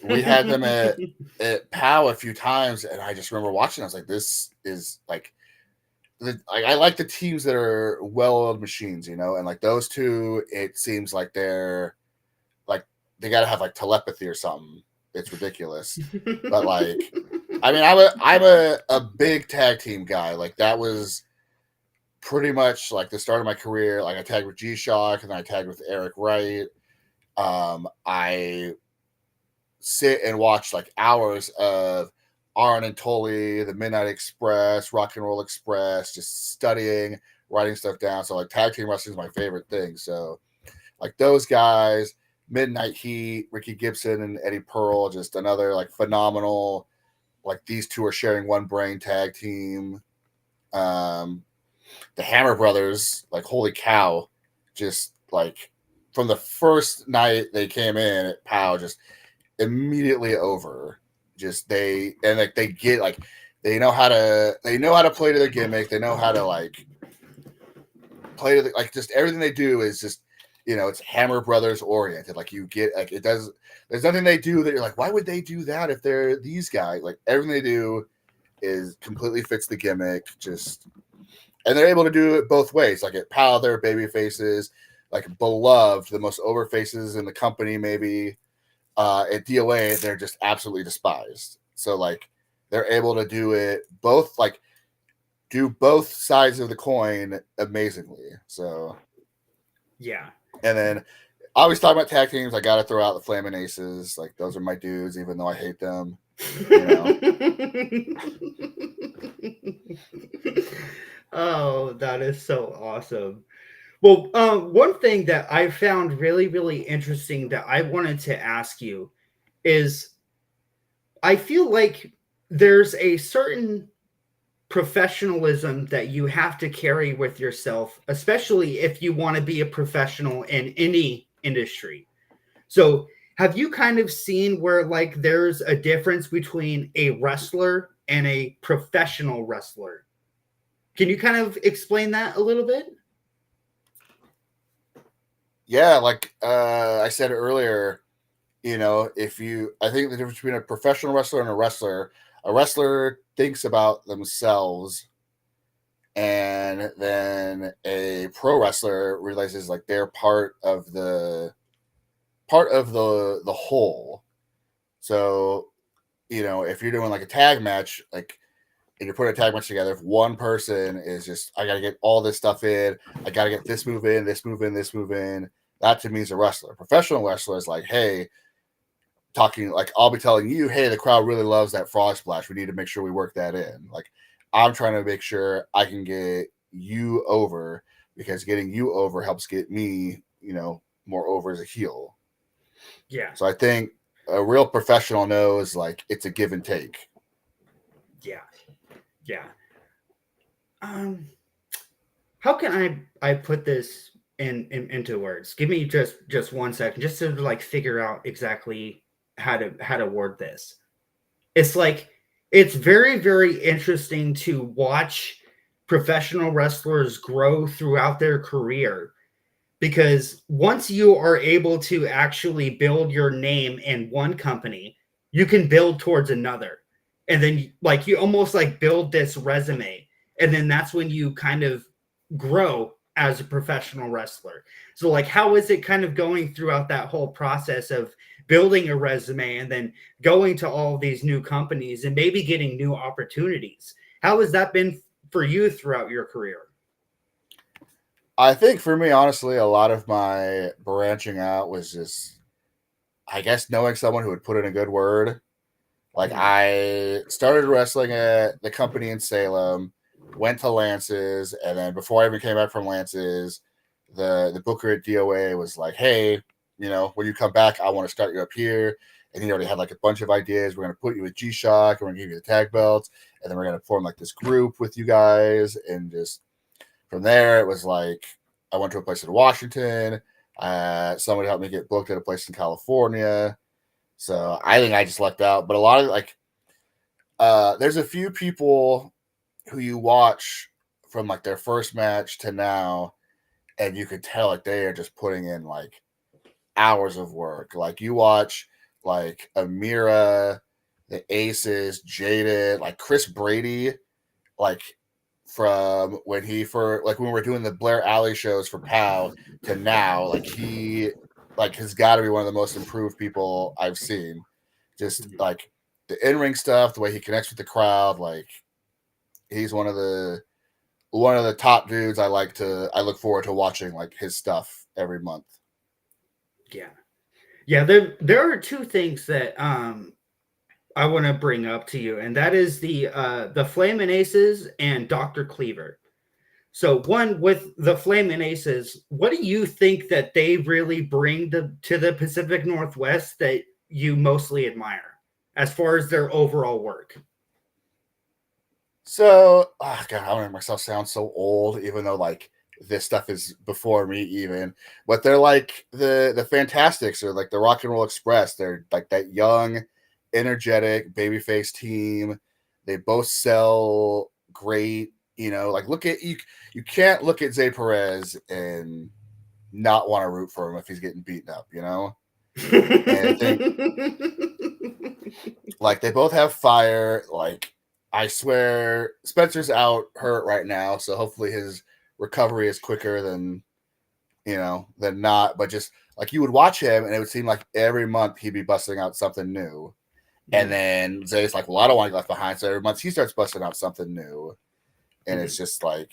We had them at POW a few times, and I just remember watching. I was like, "This is like." I like the teams that are well-oiled machines, and like those two, it seems like they're like they got to have like telepathy or something. It's ridiculous, but like, I mean, I'm a big tag team guy. Like that was pretty much like the start of my career. Like I tagged with G-Shock, and then I tagged with Eric Wright. I sit and watch like hours of Arn and Tully, the Midnight Express, Rock and Roll Express, just studying, writing stuff down. So like tag team wrestling is my favorite thing. So like those guys, Midnight Heat, Ricky Gibson and Eddie Pearl, just another like phenomenal. Like these two are sharing one brain tag team. The Hammer Brothers, like holy cow, just like from the first night they came in at POW, just immediately over. Just they get like they know how to play to their gimmick. They know how to like play to like just everything they do is just it's Hammer Brothers oriented. Like you get like it does. There's nothing they do that you're like, why would they do that if they're these guys? Like everything they do is completely fits the gimmick. Just and they're able to do it both ways. Like at POW, they're baby faces, like beloved, the most over faces in the company, maybe. At DOA, they're just absolutely despised. So like they're able to do it both, like do both sides of the coin amazingly. So Yeah. and then I always talk about tag teams. I got to throw out the Flamin' Aces. Like those are my dudes, even though I hate them. Oh, that is so awesome. Well, one thing that I found really, really interesting that I wanted to ask you is I feel like there's a certain professionalism that you have to carry with yourself, especially if you want to be a professional in any industry. So, have you kind of seen where like there's a difference between a wrestler and a professional wrestler? Can you kind of explain that a little bit? Yeah, like I said earlier, I think the difference between a professional wrestler and a wrestler thinks about themselves, and then a pro wrestler realizes like they're part of the whole. So, if you're doing like a tag match, like and you're putting a tag match together, if one person is just, I got to get all this stuff in, I got to get this move in, this move in, this move in, that to me is a wrestler. A professional wrestler is like, hey, talking, like I'll be telling you, hey, the crowd really loves that frog splash. We need to make sure we work that in. Like I'm trying to make sure I can get you over, because getting you over helps get me, more over as a heel. Yeah. So I think a real professional knows like it's a give and take. Yeah. Yeah. How can I put this into words? Give me just 1 second, just to like figure out exactly how to word this. It's like it's very, very interesting to watch professional wrestlers grow throughout their career, because once you are able to actually build your name in one company, you can build towards another. And then like you almost like build this resume, and then that's when you kind of grow as a professional wrestler. So like how is it kind of going throughout that whole process of building a resume and then going to all these new companies and maybe getting new opportunities? How has that been for you throughout your career? I think for me, honestly, a lot of my branching out was just, I guess, knowing someone who would put in a good word. Like Mhm. I started wrestling at the company in Salem, went to Lance's, and then before I even came back from Lance's, the booker at DOA was like, "Hey, when you come back, I want to start you up here." And he already had like a bunch of ideas. We're going to put you with G-Shock, and we're going to give you the tag belts, and then we're going to form like this group with you guys. And just from there, it was like I went to a place in Washington. Somebody helped me get booked at a place in California. So I think I just lucked out. But a lot of like, there's a few people who you watch from like their first match to now, and you could tell like they are just putting in like hours of work. Like you watch like Amira, the Aces, Jaded, like Chris Brady, like from when he when we're doing the Blair Alley shows for POW to now, like he like has got to be one of the most improved people I've seen. Just like the in-ring stuff, the way he connects with the crowd, like he's one of the top dudes I look forward to watching like his stuff every month. Yeah. Yeah, there are two things that I want to bring up to you, and that is the Flamin' Aces and Dr. Cleaver. So one with the Flamin' Aces, what do you think that they really bring to the Pacific Northwest that you mostly admire as far as their overall work? So, God, I don't make myself sound so old, even though like this stuff is before me even. But they're like the Fantastics or like the Rock and Roll Express. They're like that young, energetic babyface team. They both sell great. Like look at you. You can't look at Zay Perez and not want to root for him if he's getting beaten up. And I think like they both have fire. Like I swear, Spencer's out hurt right now, so hopefully his recovery is quicker than not. But just like you would watch him, and it would seem like every month he'd be busting out something new. And then Zay's like, "Well, I don't want to get left behind." So every month he starts busting out something new, and it's just like,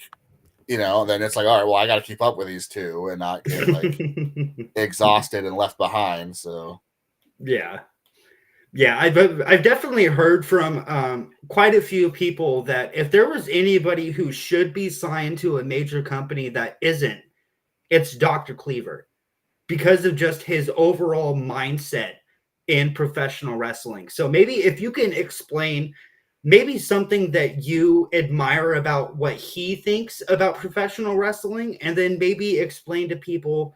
then it's like, all right, well, I got to keep up with these two and not get like exhausted and left behind. So Yeah. Yeah, I've definitely heard from quite a few people that if there was anybody who should be signed to a major company that isn't, it's Dr. Cleaver, because of just his overall mindset in professional wrestling. So maybe if you can explain maybe something that you admire about what he thinks about professional wrestling, and then maybe explain to people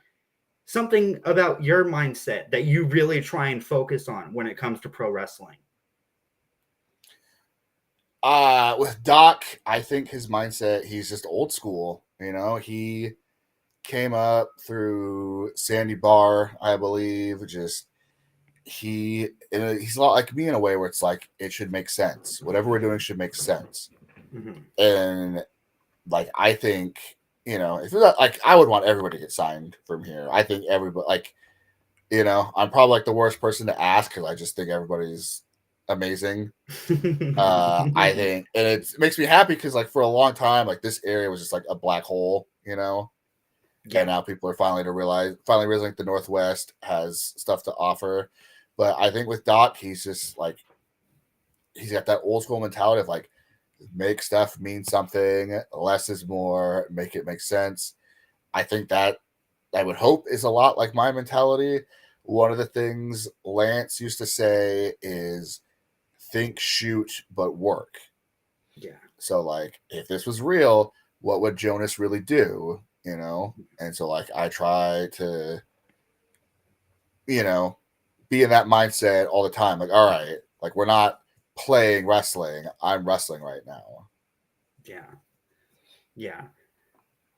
something about your mindset that you really try and focus on when it comes to pro wrestling. with Doc, I think his mindset, he's just old school. He came up through Sandy Bar, I believe. Just he's a lot like me in a way where it's like it should make sense. Whatever we're doing should make sense. Mhm. And like I think if it's not, like I would want everybody to get signed from here. I think everybody like I'm probably like the worst person to ask because I just think everybody's amazing. I think, and it makes me happy because like for a long time, like this area was just like a black hole, and Yeah. now people are finally realizing the Northwest has stuff to offer. But I think with Doc, he's just like, he's got that old school mentality of like, make stuff mean something, less is more, make it make sense. I think that I would hope is a lot like my mentality. One of the things Lance used to say is think, shoot, but work. Yeah. So like, if this was real, what would Jonas really do? You know? And so like, I try to, you know, be in that mindset all the time. Like, all right, like we're not playing wrestling. I'm wrestling right now. Yeah. Yeah.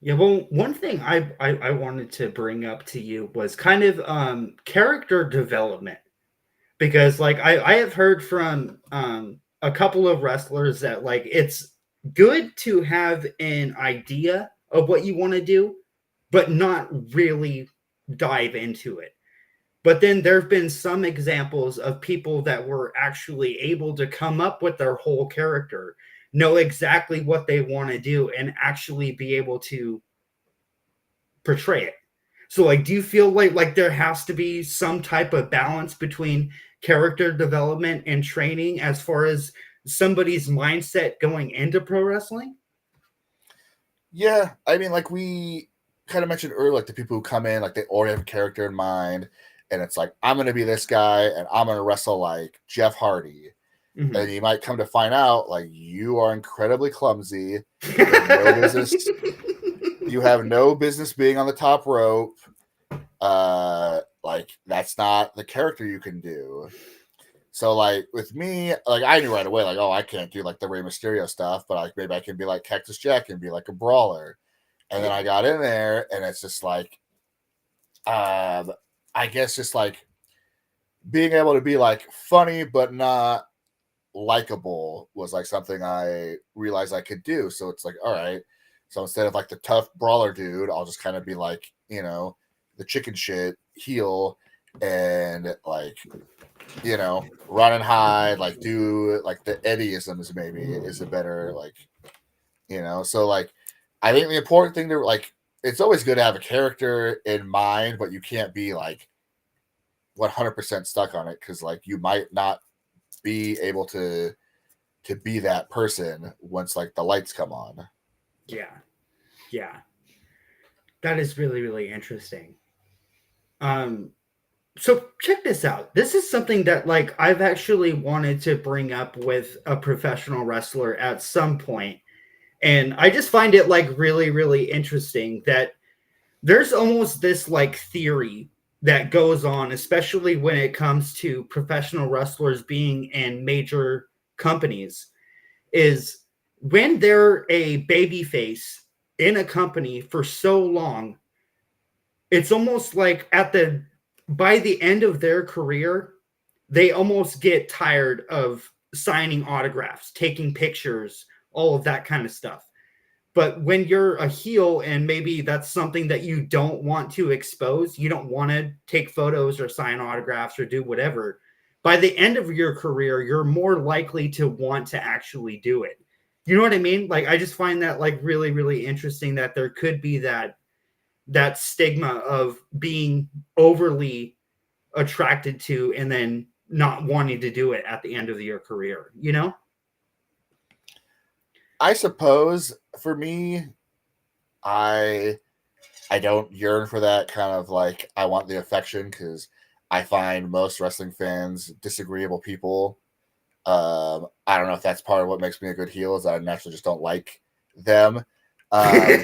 Yeah, well, one thing I wanted to bring up to you was kind of character development, because like I have heard from a couple of wrestlers that like it's good to have an idea of what you want to do, but not really dive into it. But then there have been some examples of people that were actually able to come up with their whole character, know exactly what they want to do, and actually be able to portray it. So like, do you feel like there has to be some type of balance between character development and training as far as somebody's mindset going into pro wrestling? Yeah, I mean, like we kind of mentioned earlier, like the people who come in, like they already have a character in mind, and it's like, I'm going to be this guy, and I'm going to wrestle like Jeff Hardy. And you might come to find out, like, you are incredibly clumsy. You have no business. You have no business being on the top rope. Like that's not the character you can do. So like with me, like I knew right away, like, oh, I can't do like the Rey Mysterio stuff, but like maybe I can be like Cactus Jack and be like a brawler. And then I got in there, and it's just like, I guess just like being able to be like funny but not likable was like something I realized I could do. So it's like, all right. So instead of like the tough brawler dude, I'll just kind of be like, you know, the chicken shit heel, and like, you know, run and hide, like do like the Eddieisms maybe is a better like, you know. So like, I think the important thing to like, it's always good to have a character in mind, but you can't be like 100% stuck on it, because like you might not be able to be that person once like the lights come on. Yeah. Yeah. That is really, really interesting. Um, so check this out. This is something that like I've actually wanted to bring up with a professional wrestler at some point. And I just find it like really, really interesting that there's almost this like theory that goes on, especially when it comes to professional wrestlers being in major companies, is when they're a baby face in a company for so long, it's almost like at the by the end of their career, they almost get tired of signing autographs, taking pictures, all of that kind of stuff. But when you're a heel and maybe that's something that you don't want to expose, you don't want to take photos or sign autographs or do whatever, by the end of your career, you're more likely to want to actually do it. You know what I mean? Like I just find that like really, really interesting that there could be that stigma of being overly attracted to and then not wanting to do it at the end of your career, you know? I suppose for me, I I don't yearn for that kind of like, I want the affection, because I find most wrestling fans disagreeable people. I don't know if that's part of what makes me a good heel, is I naturally just don't like them. Um,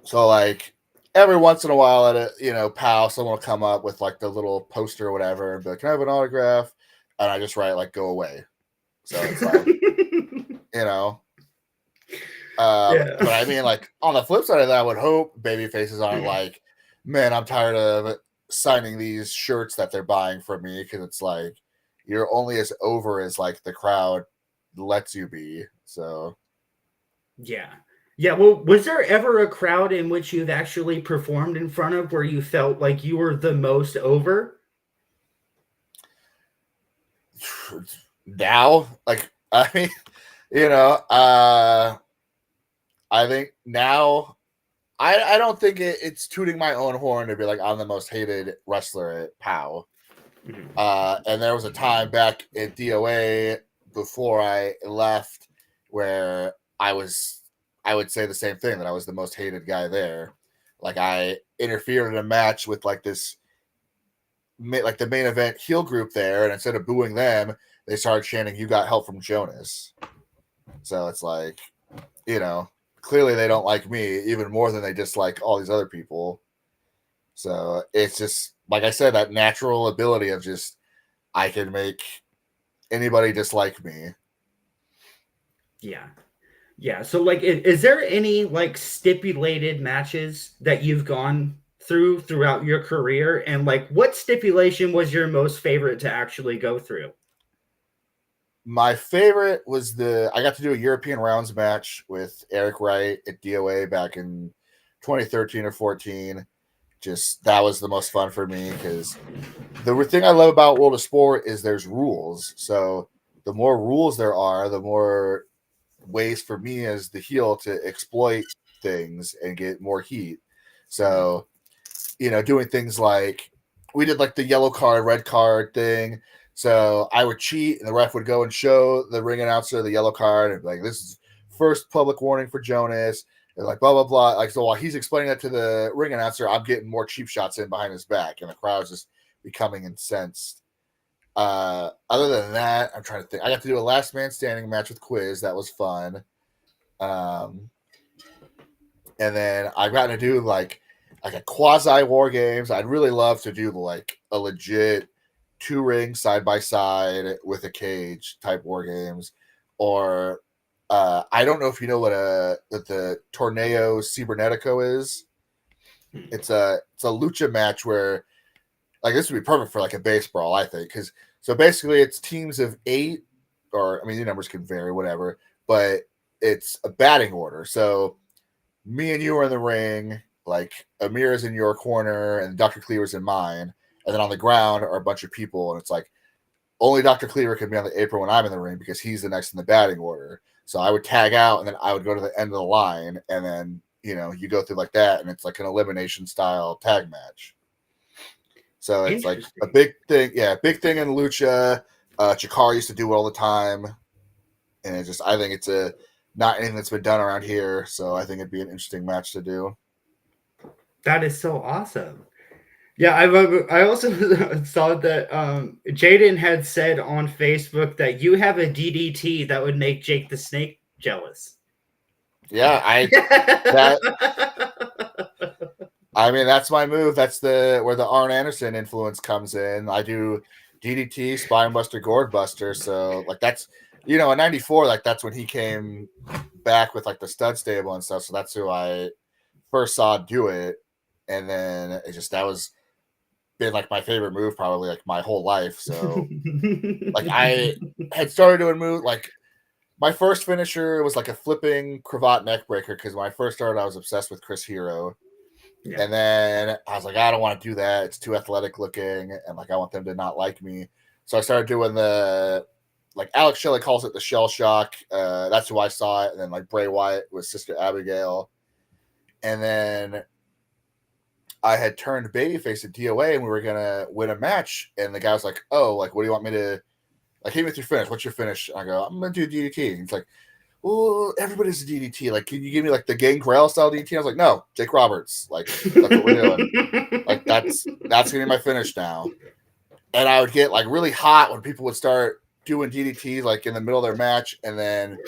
so like every once in a while at a, you know, PAL, someone will come up with like the little poster or whatever and be like, can I have an autograph? And I just write like, go away. So it's like, you know, Yeah. but I mean, like on the flip side of that, I would hope baby faces aren't like, man, I'm tired of signing these shirts that they're buying from me, because it's like you're only as over as like the crowd lets you be. So Yeah. Yeah. Well, was there ever a crowd in which you've actually performed in front of where you felt like you were the most over? now, like I mean, you know, I think now I don't think it's tooting my own horn to be like I'm the most hated wrestler at POW. And there was a time back at DOA before I left where I would say the same thing, that I was the most hated guy there. Like I interfered in a match with like this, like the main event heel group there, and instead of booing them, they started chanting, "You got help from Jonas." So it's like, clearly they don't like me even more than they dislike all these other people. So it's just, like I said, that natural ability of just, I can make anybody dislike me. Yeah. Yeah. So, like, is there any like stipulated matches that you've gone throughout your career? And like, what stipulation was your most favorite to actually go through? My favorite was I got to do a European rounds match with Eric Wright at DOA back in 2013 or 14. Just, that was the most fun for me because the thing I love about World of Sport is there's rules. So the more rules there are, the more ways for me as the heel to exploit things and get more heat. So, doing things like, we did like the yellow card, red card thing. So I would cheat and the ref would go and show the ring announcer the yellow card and be like, this is first public warning for Jonas. And like, blah, blah, blah. Like, so while he's explaining that to the ring announcer, I'm getting more cheap shots in behind his back and the crowd's just becoming incensed. Other than that, I'm trying to think. I got to do a last man standing match with Quiz. That was fun. And then I've gotten to do like a quasi war games. I'd really love to do like a legit 2 rings side by side with a cage type war games, or I don't know if you know what the Torneo Cibernetico is. It's a lucha match where, like, this would be perfect for like a base brawl, I think, because so basically it's teams of 8, or I mean the numbers can vary, whatever, but it's a batting order. So me and you are in the ring, like Amir is in your corner and Dr. Cleaver's in mine, and then on the ground are a bunch of people, and it's like only Dr. Cleaver can be on the apron when I'm in the ring because he's the next in the batting order. So I would tag out and then I would go to the end of the line, and then you go through like that, and it's like an elimination style tag match. So it's like a big thing, big thing in lucha. Chikara used to do it all the time, and it's just, I think it's not anything that's been done around here, so I think it'd be an interesting match to do. That is so awesome. Yeah, I also saw that Jaden had said on Facebook that you have a DDT that would make Jake the Snake jealous. Yeah, I mean, that's my move. That's where the Arn Anderson influence comes in. I do DDT, Spinebuster, Gourdbuster. So like that's, in '94, like that's when he came back with like the stud stable and stuff. So that's who I first saw do it, and then that was been like my favorite move probably like my whole life. So like I had started doing move, like my first finisher was like a flipping cravat neck breaker, because when I first started I was obsessed with Chris Hero. Yeah. And then I was like, I don't want to do that. It's too athletic looking, and like I want them to not like me. So I started doing the, like Alex Shelley calls it the shell shock. That's who I saw it. And then like Bray Wyatt was Sister Abigail. And then I had turned babyface at DOA and we were gonna win a match. And the guy was like, "Oh, like what do you want me to, like, hit me with your finish? What's your finish?" And I go, "I'm gonna do DDT." And he's like, "Well, everybody's a DDT. Like, can you give me like the Gangrel style DDT?" I was like, "No, Jake Roberts. Like, that's what we're doing. Like, that's gonna be my finish now." And I would get like really hot when people would start doing DDT like in the middle of their match. And then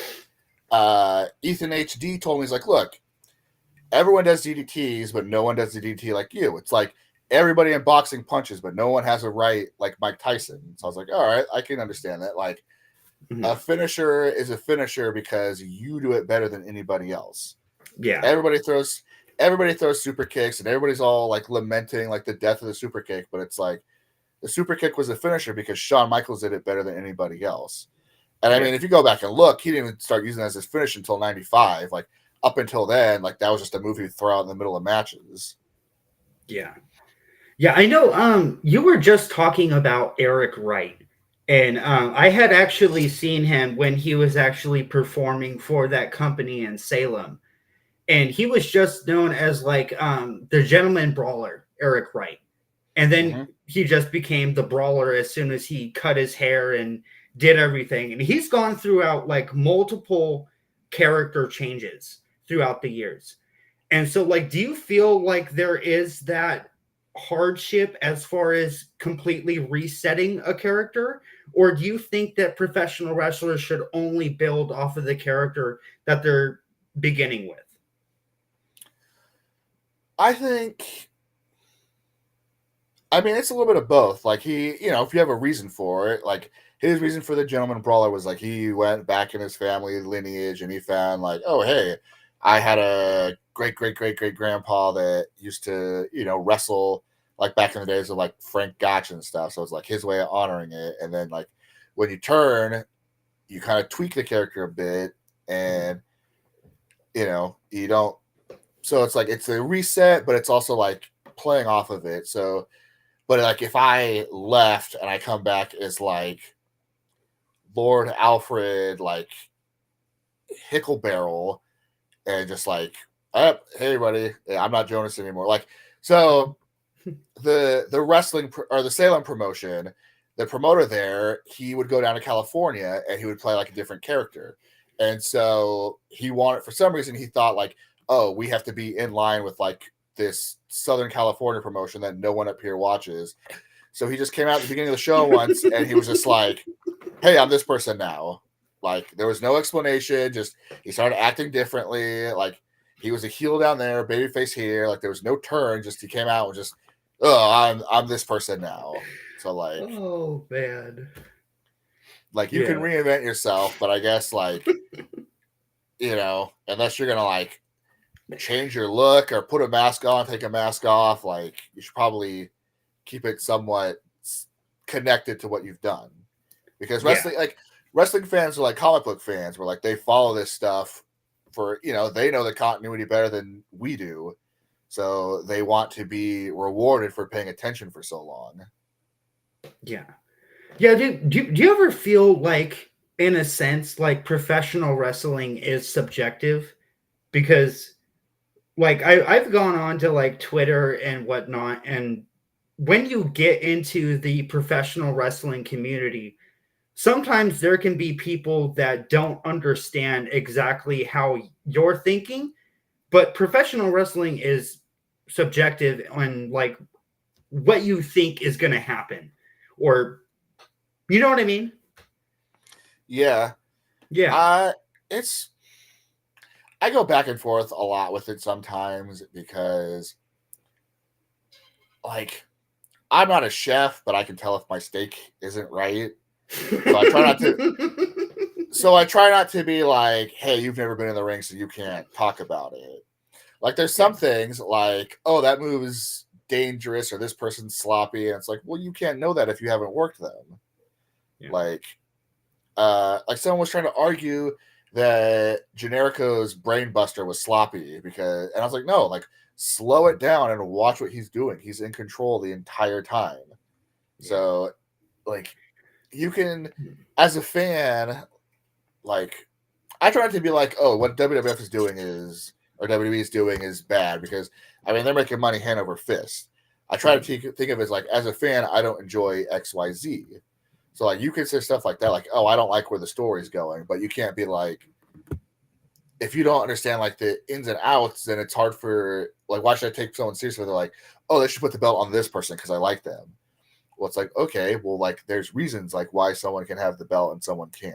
Ethan HD told me, he's like, "Look, everyone does DDTs, but no one does the DDT like you. It's like everybody in boxing punches, but no one has a right like Mike Tyson." So I was like, all right, I can understand that. Like, a finisher is a finisher because you do it better than anybody else. Yeah. Everybody throws super kicks, and everybody's all like lamenting like the death of the super kick, but it's like the super kick was a finisher because Shawn Michaels did it better than anybody else. And I mean, if you go back and look, he didn't even start using it as his finish until '95. Like, up until then, like that was just a move he'd throw out in the middle of matches. Yeah. Yeah, I know you were just talking about Eric Wright. And I had actually seen him when he was actually performing for that company in Salem. and he was just known as like the gentleman brawler, Eric Wright. And then Mm-hmm. he just became the brawler as soon as he cut his hair and did everything. And he's gone throughout like multiple character changes throughout the years. And so, like, do you feel like there is that hardship as far as completely resetting a character? Or do you think that professional wrestlers should only build off of the character that they're beginning with? I think, I mean, it's a little bit of both. Like, he, you know, if you have a reason for it, like his reason for the gentleman brawler was like he went back in his family lineage and he found like, oh, hey, I had a great grandpa that used to, you know, wrestle like back in the days of like Frank Gotch and stuff. So it's like his way of honoring it. And then like when you turn, you kind of tweak the character a bit, and you know, you don't. So it's like it's a reset, but it's also like playing off of it. So, but like if I left and I come back as like Lord Alfred, like Hicklebarrel, and just like, oh, hey, buddy, I'm not Jonas anymore. Like, so the wrestling or the Salem promotion, the promoter there, he would go down to California and he would play like a different character. And so he wanted, for some reason, he thought like, oh, we have to be in line with like this Southern California promotion that no one up here watches. So he just came out at the beginning of the show once and he was just like, hey, I'm this person now. Like, there was no explanation. Just he started acting differently. Like, he was a heel down there, babyface here. Like, there was no turn. Just he came out and just, oh, I'm this person now. So like, Oh man. like you can Yeah. reinvent yourself, but I guess like, you know, unless you're gonna like change your look or put a mask on, take a mask off, like you should probably keep it somewhat connected to what you've done. Because wrestling, Yeah. like wrestling fans are like comic book fans, where like they follow this stuff for, you know, they know the continuity better than we do, so they want to be rewarded for paying attention for so long. Yeah. Yeah. Do you ever feel like, in a sense, like professional wrestling is subjective? Because, like, I've gone on to like Twitter and whatnot, and when you get into the professional wrestling community, sometimes there can be people that don't understand exactly how you're thinking, but professional wrestling is subjective on like what you think is going to happen, or you know what I mean? Yeah, Yeah. it's I go back and forth a lot with it sometimes because like I'm not a chef, but I can tell if my steak isn't right. So I try not to so I try not to be like, hey, you've never been in the ring, so you can't talk about it. Like there's Yeah. some things like, oh, that move is dangerous or this person's sloppy, and it's like, well, you can't know that if you haven't worked them. Yeah. Like someone was trying to argue that Generico's brainbuster was sloppy because, and I was like, no, like slow it down and watch what he's doing. He's in control the entire time. Yeah. So like you can, as a fan, like I try not to be like, oh, what WWF is doing is, or WWE is doing is bad, because I mean they're making money hand over fist. I try to think of it as a fan, I don't enjoy XYZ. So like you can say stuff like that, like, oh, I don't like where the story's going, but you can't be like, if you don't understand like the ins and outs, then it's hard for like, why should I take someone seriously? They're like, oh, they should put the belt on this person because I like them. Well, it's like, okay, well, like there's reasons like why someone can have the belt and someone can't.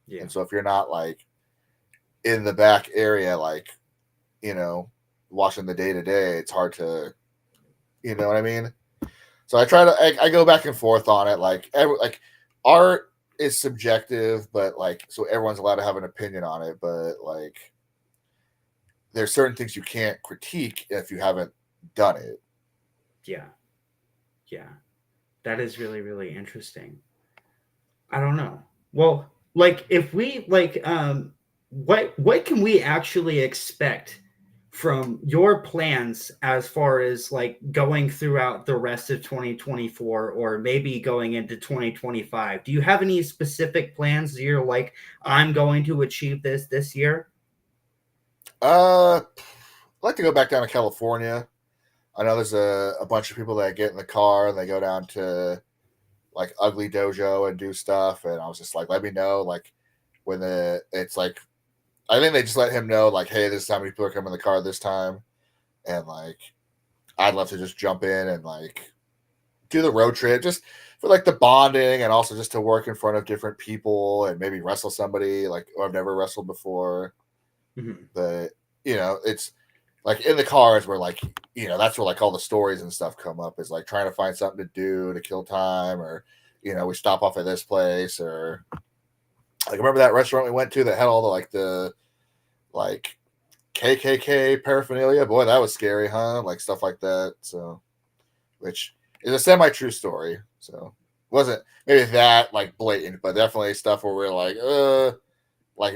Yeah. And so if you're not like in the back area, like, you know, watching the day to day, it's hard to, you know what I mean? So I try to, I go back and forth on it. Like, like art is subjective, but like, so everyone's allowed to have an opinion on it. But like, there's certain things you can't critique if you haven't done it. Yeah. Yeah. That is really, really interesting. I don't know. Well, like if we like what can we actually expect from your plans as far as like going throughout the rest of 2024 or maybe going into 2025? Do you have any specific plans that you're like, I'm going to achieve this year? I'd like to go back down to California. I know there's a bunch of people that get in the car and they go down to like Ugly Dojo and do stuff. And I was just like, let me know, like when it's like, I think they just let him know, like, hey, this is how many people are coming in the car this time. And like, I'd love to just jump in and like do the road trip just for like the bonding and also just to work in front of different people and maybe wrestle somebody like who I've never wrestled before. Mhm. But, it's like in the cars where like, that's where like all the stories and stuff come up is like trying to find something to do to kill time or, we stop off at this place or like remember that restaurant we went to that had all the like KKK paraphernalia. Boy, that was scary, huh? Like stuff like that. So, which is a semi-true story. So, wasn't maybe that like blatant, but definitely stuff where we're like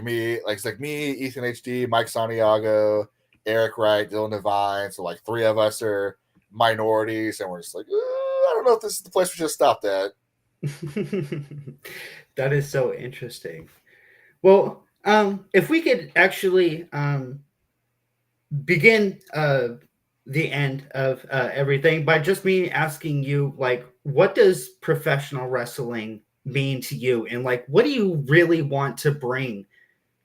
me, like it's like me, Ethan HD, Mike Santiago, Eric Wright, Dylan Devine. So like three of us are minorities, and we're just like, I don't know if this is the place we should stop at. That is so interesting. Well, if we could actually begin the end of everything by just me asking you, like, what does professional wrestling mean to you, and like, what do you really want to bring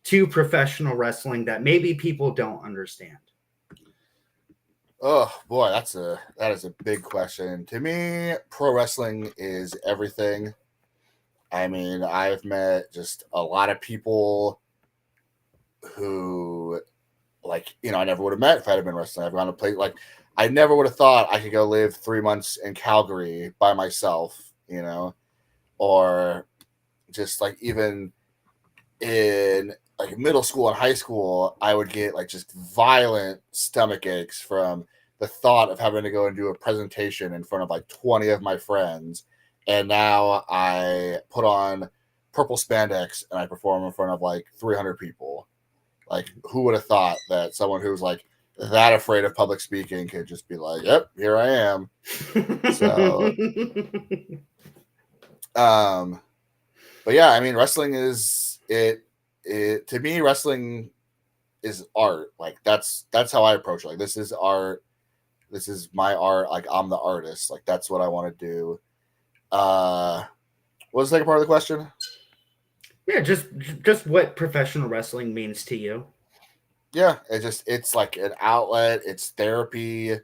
to professional wrestling that maybe people don't understand? Oh boy, that is a big question. To me, pro wrestling is everything. I mean, I've met just a lot of people who, like, I never would have met if I had been wrestling. I've gone to play, like, I never would have thought I could go live 3 months in Calgary by myself, or just like even in like middle school and high school, I would get like just violent stomach aches from the thought of having to go and do a presentation in front of like 20 of my friends. And now I put on purple spandex and I perform in front of like 300 people. Like, who would have thought that someone who's like that afraid of public speaking could just be like, yep, here I am. So, but yeah, I mean, wrestling is it to me, wrestling is art. Like that's how I approach it. Like, this is art. This is my art. Like, I'm the artist. Like, that's what I want to do. What was the second part of the question? Yeah, just what professional wrestling means to you. Yeah, it's like an outlet, it's therapy,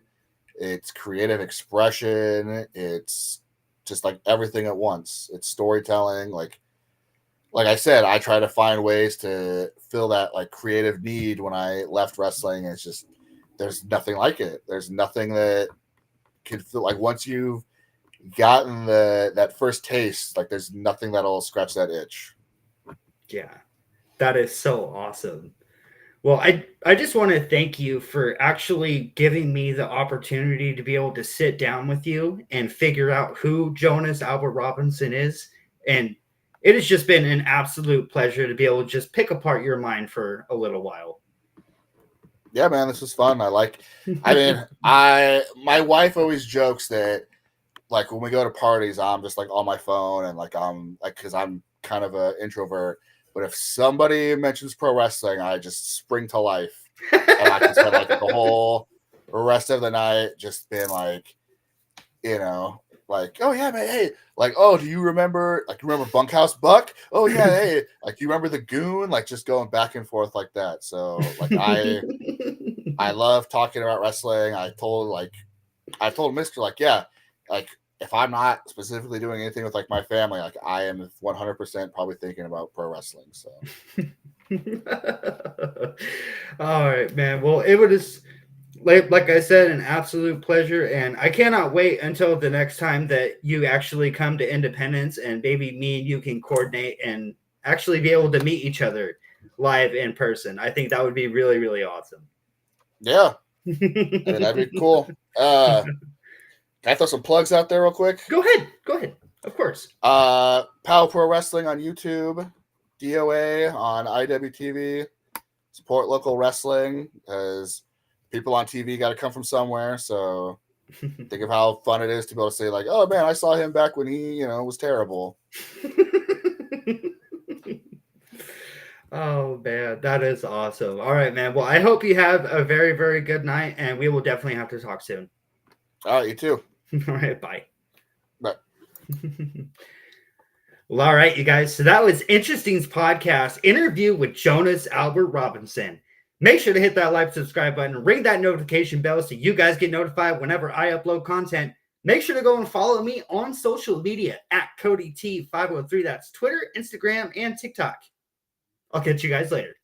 it's creative expression, it's just like everything at once. It's storytelling. Like I said, I try to find ways to fill that like creative need when I left wrestling. It's just there's nothing like it. There's nothing that can feel like once you've gotten that first taste, like there's nothing that'll scratch that itch. Yeah, that is so awesome. Well, I just want to thank you for actually giving me the opportunity to be able to sit down with you and figure out who Jonas Albert Robinson is. And it has just been an absolute pleasure to be able to just pick apart your mind for a little while. Yeah, man, this was fun. I mean, my wife always jokes that like when we go to parties, I'm just like on my phone and like I'm like because I'm kind of an introvert. But if somebody mentions pro wrestling, I just spring to life, and I can spend like the whole rest of the night just being like, oh yeah, man, hey, like, oh, do you remember Bunkhouse Buck? Oh yeah, hey, like, do you remember the Goon? Like, just going back and forth like that. So like I love talking about wrestling. I told Mister like, yeah, like if I'm not specifically doing anything with like my family, like I am 100% probably thinking about pro wrestling. So All right, man. Well, it was like I said, an absolute pleasure, and I cannot wait until the next time that you actually come to Independence, and maybe me and you can coordinate and actually be able to meet each other live in person. I think that would be really, really awesome. yeah, I mean that'd be cool. Can I throw some plugs out there real quick? Go ahead. Go ahead. Of course. Power Pro Wrestling on YouTube, DOA on IWTV. Support local wrestling because people on TV got to come from somewhere. So think of how fun it is to be able to say like, oh man, I saw him back when he, was terrible. Oh man, that is awesome. All right, man. Well, I hope you have a very, very good night, and we will definitely have to talk soon. All right, you too. All right, bye. Bye. Well, all right, you guys. So that was Interesting's podcast interview with Jonas Albert Robinson. Make sure to hit that like, subscribe button, ring that notification bell so you guys get notified whenever I upload content. Make sure to go and follow me on social media at CodyT503. That's Twitter, Instagram, and TikTok. I'll catch you guys later.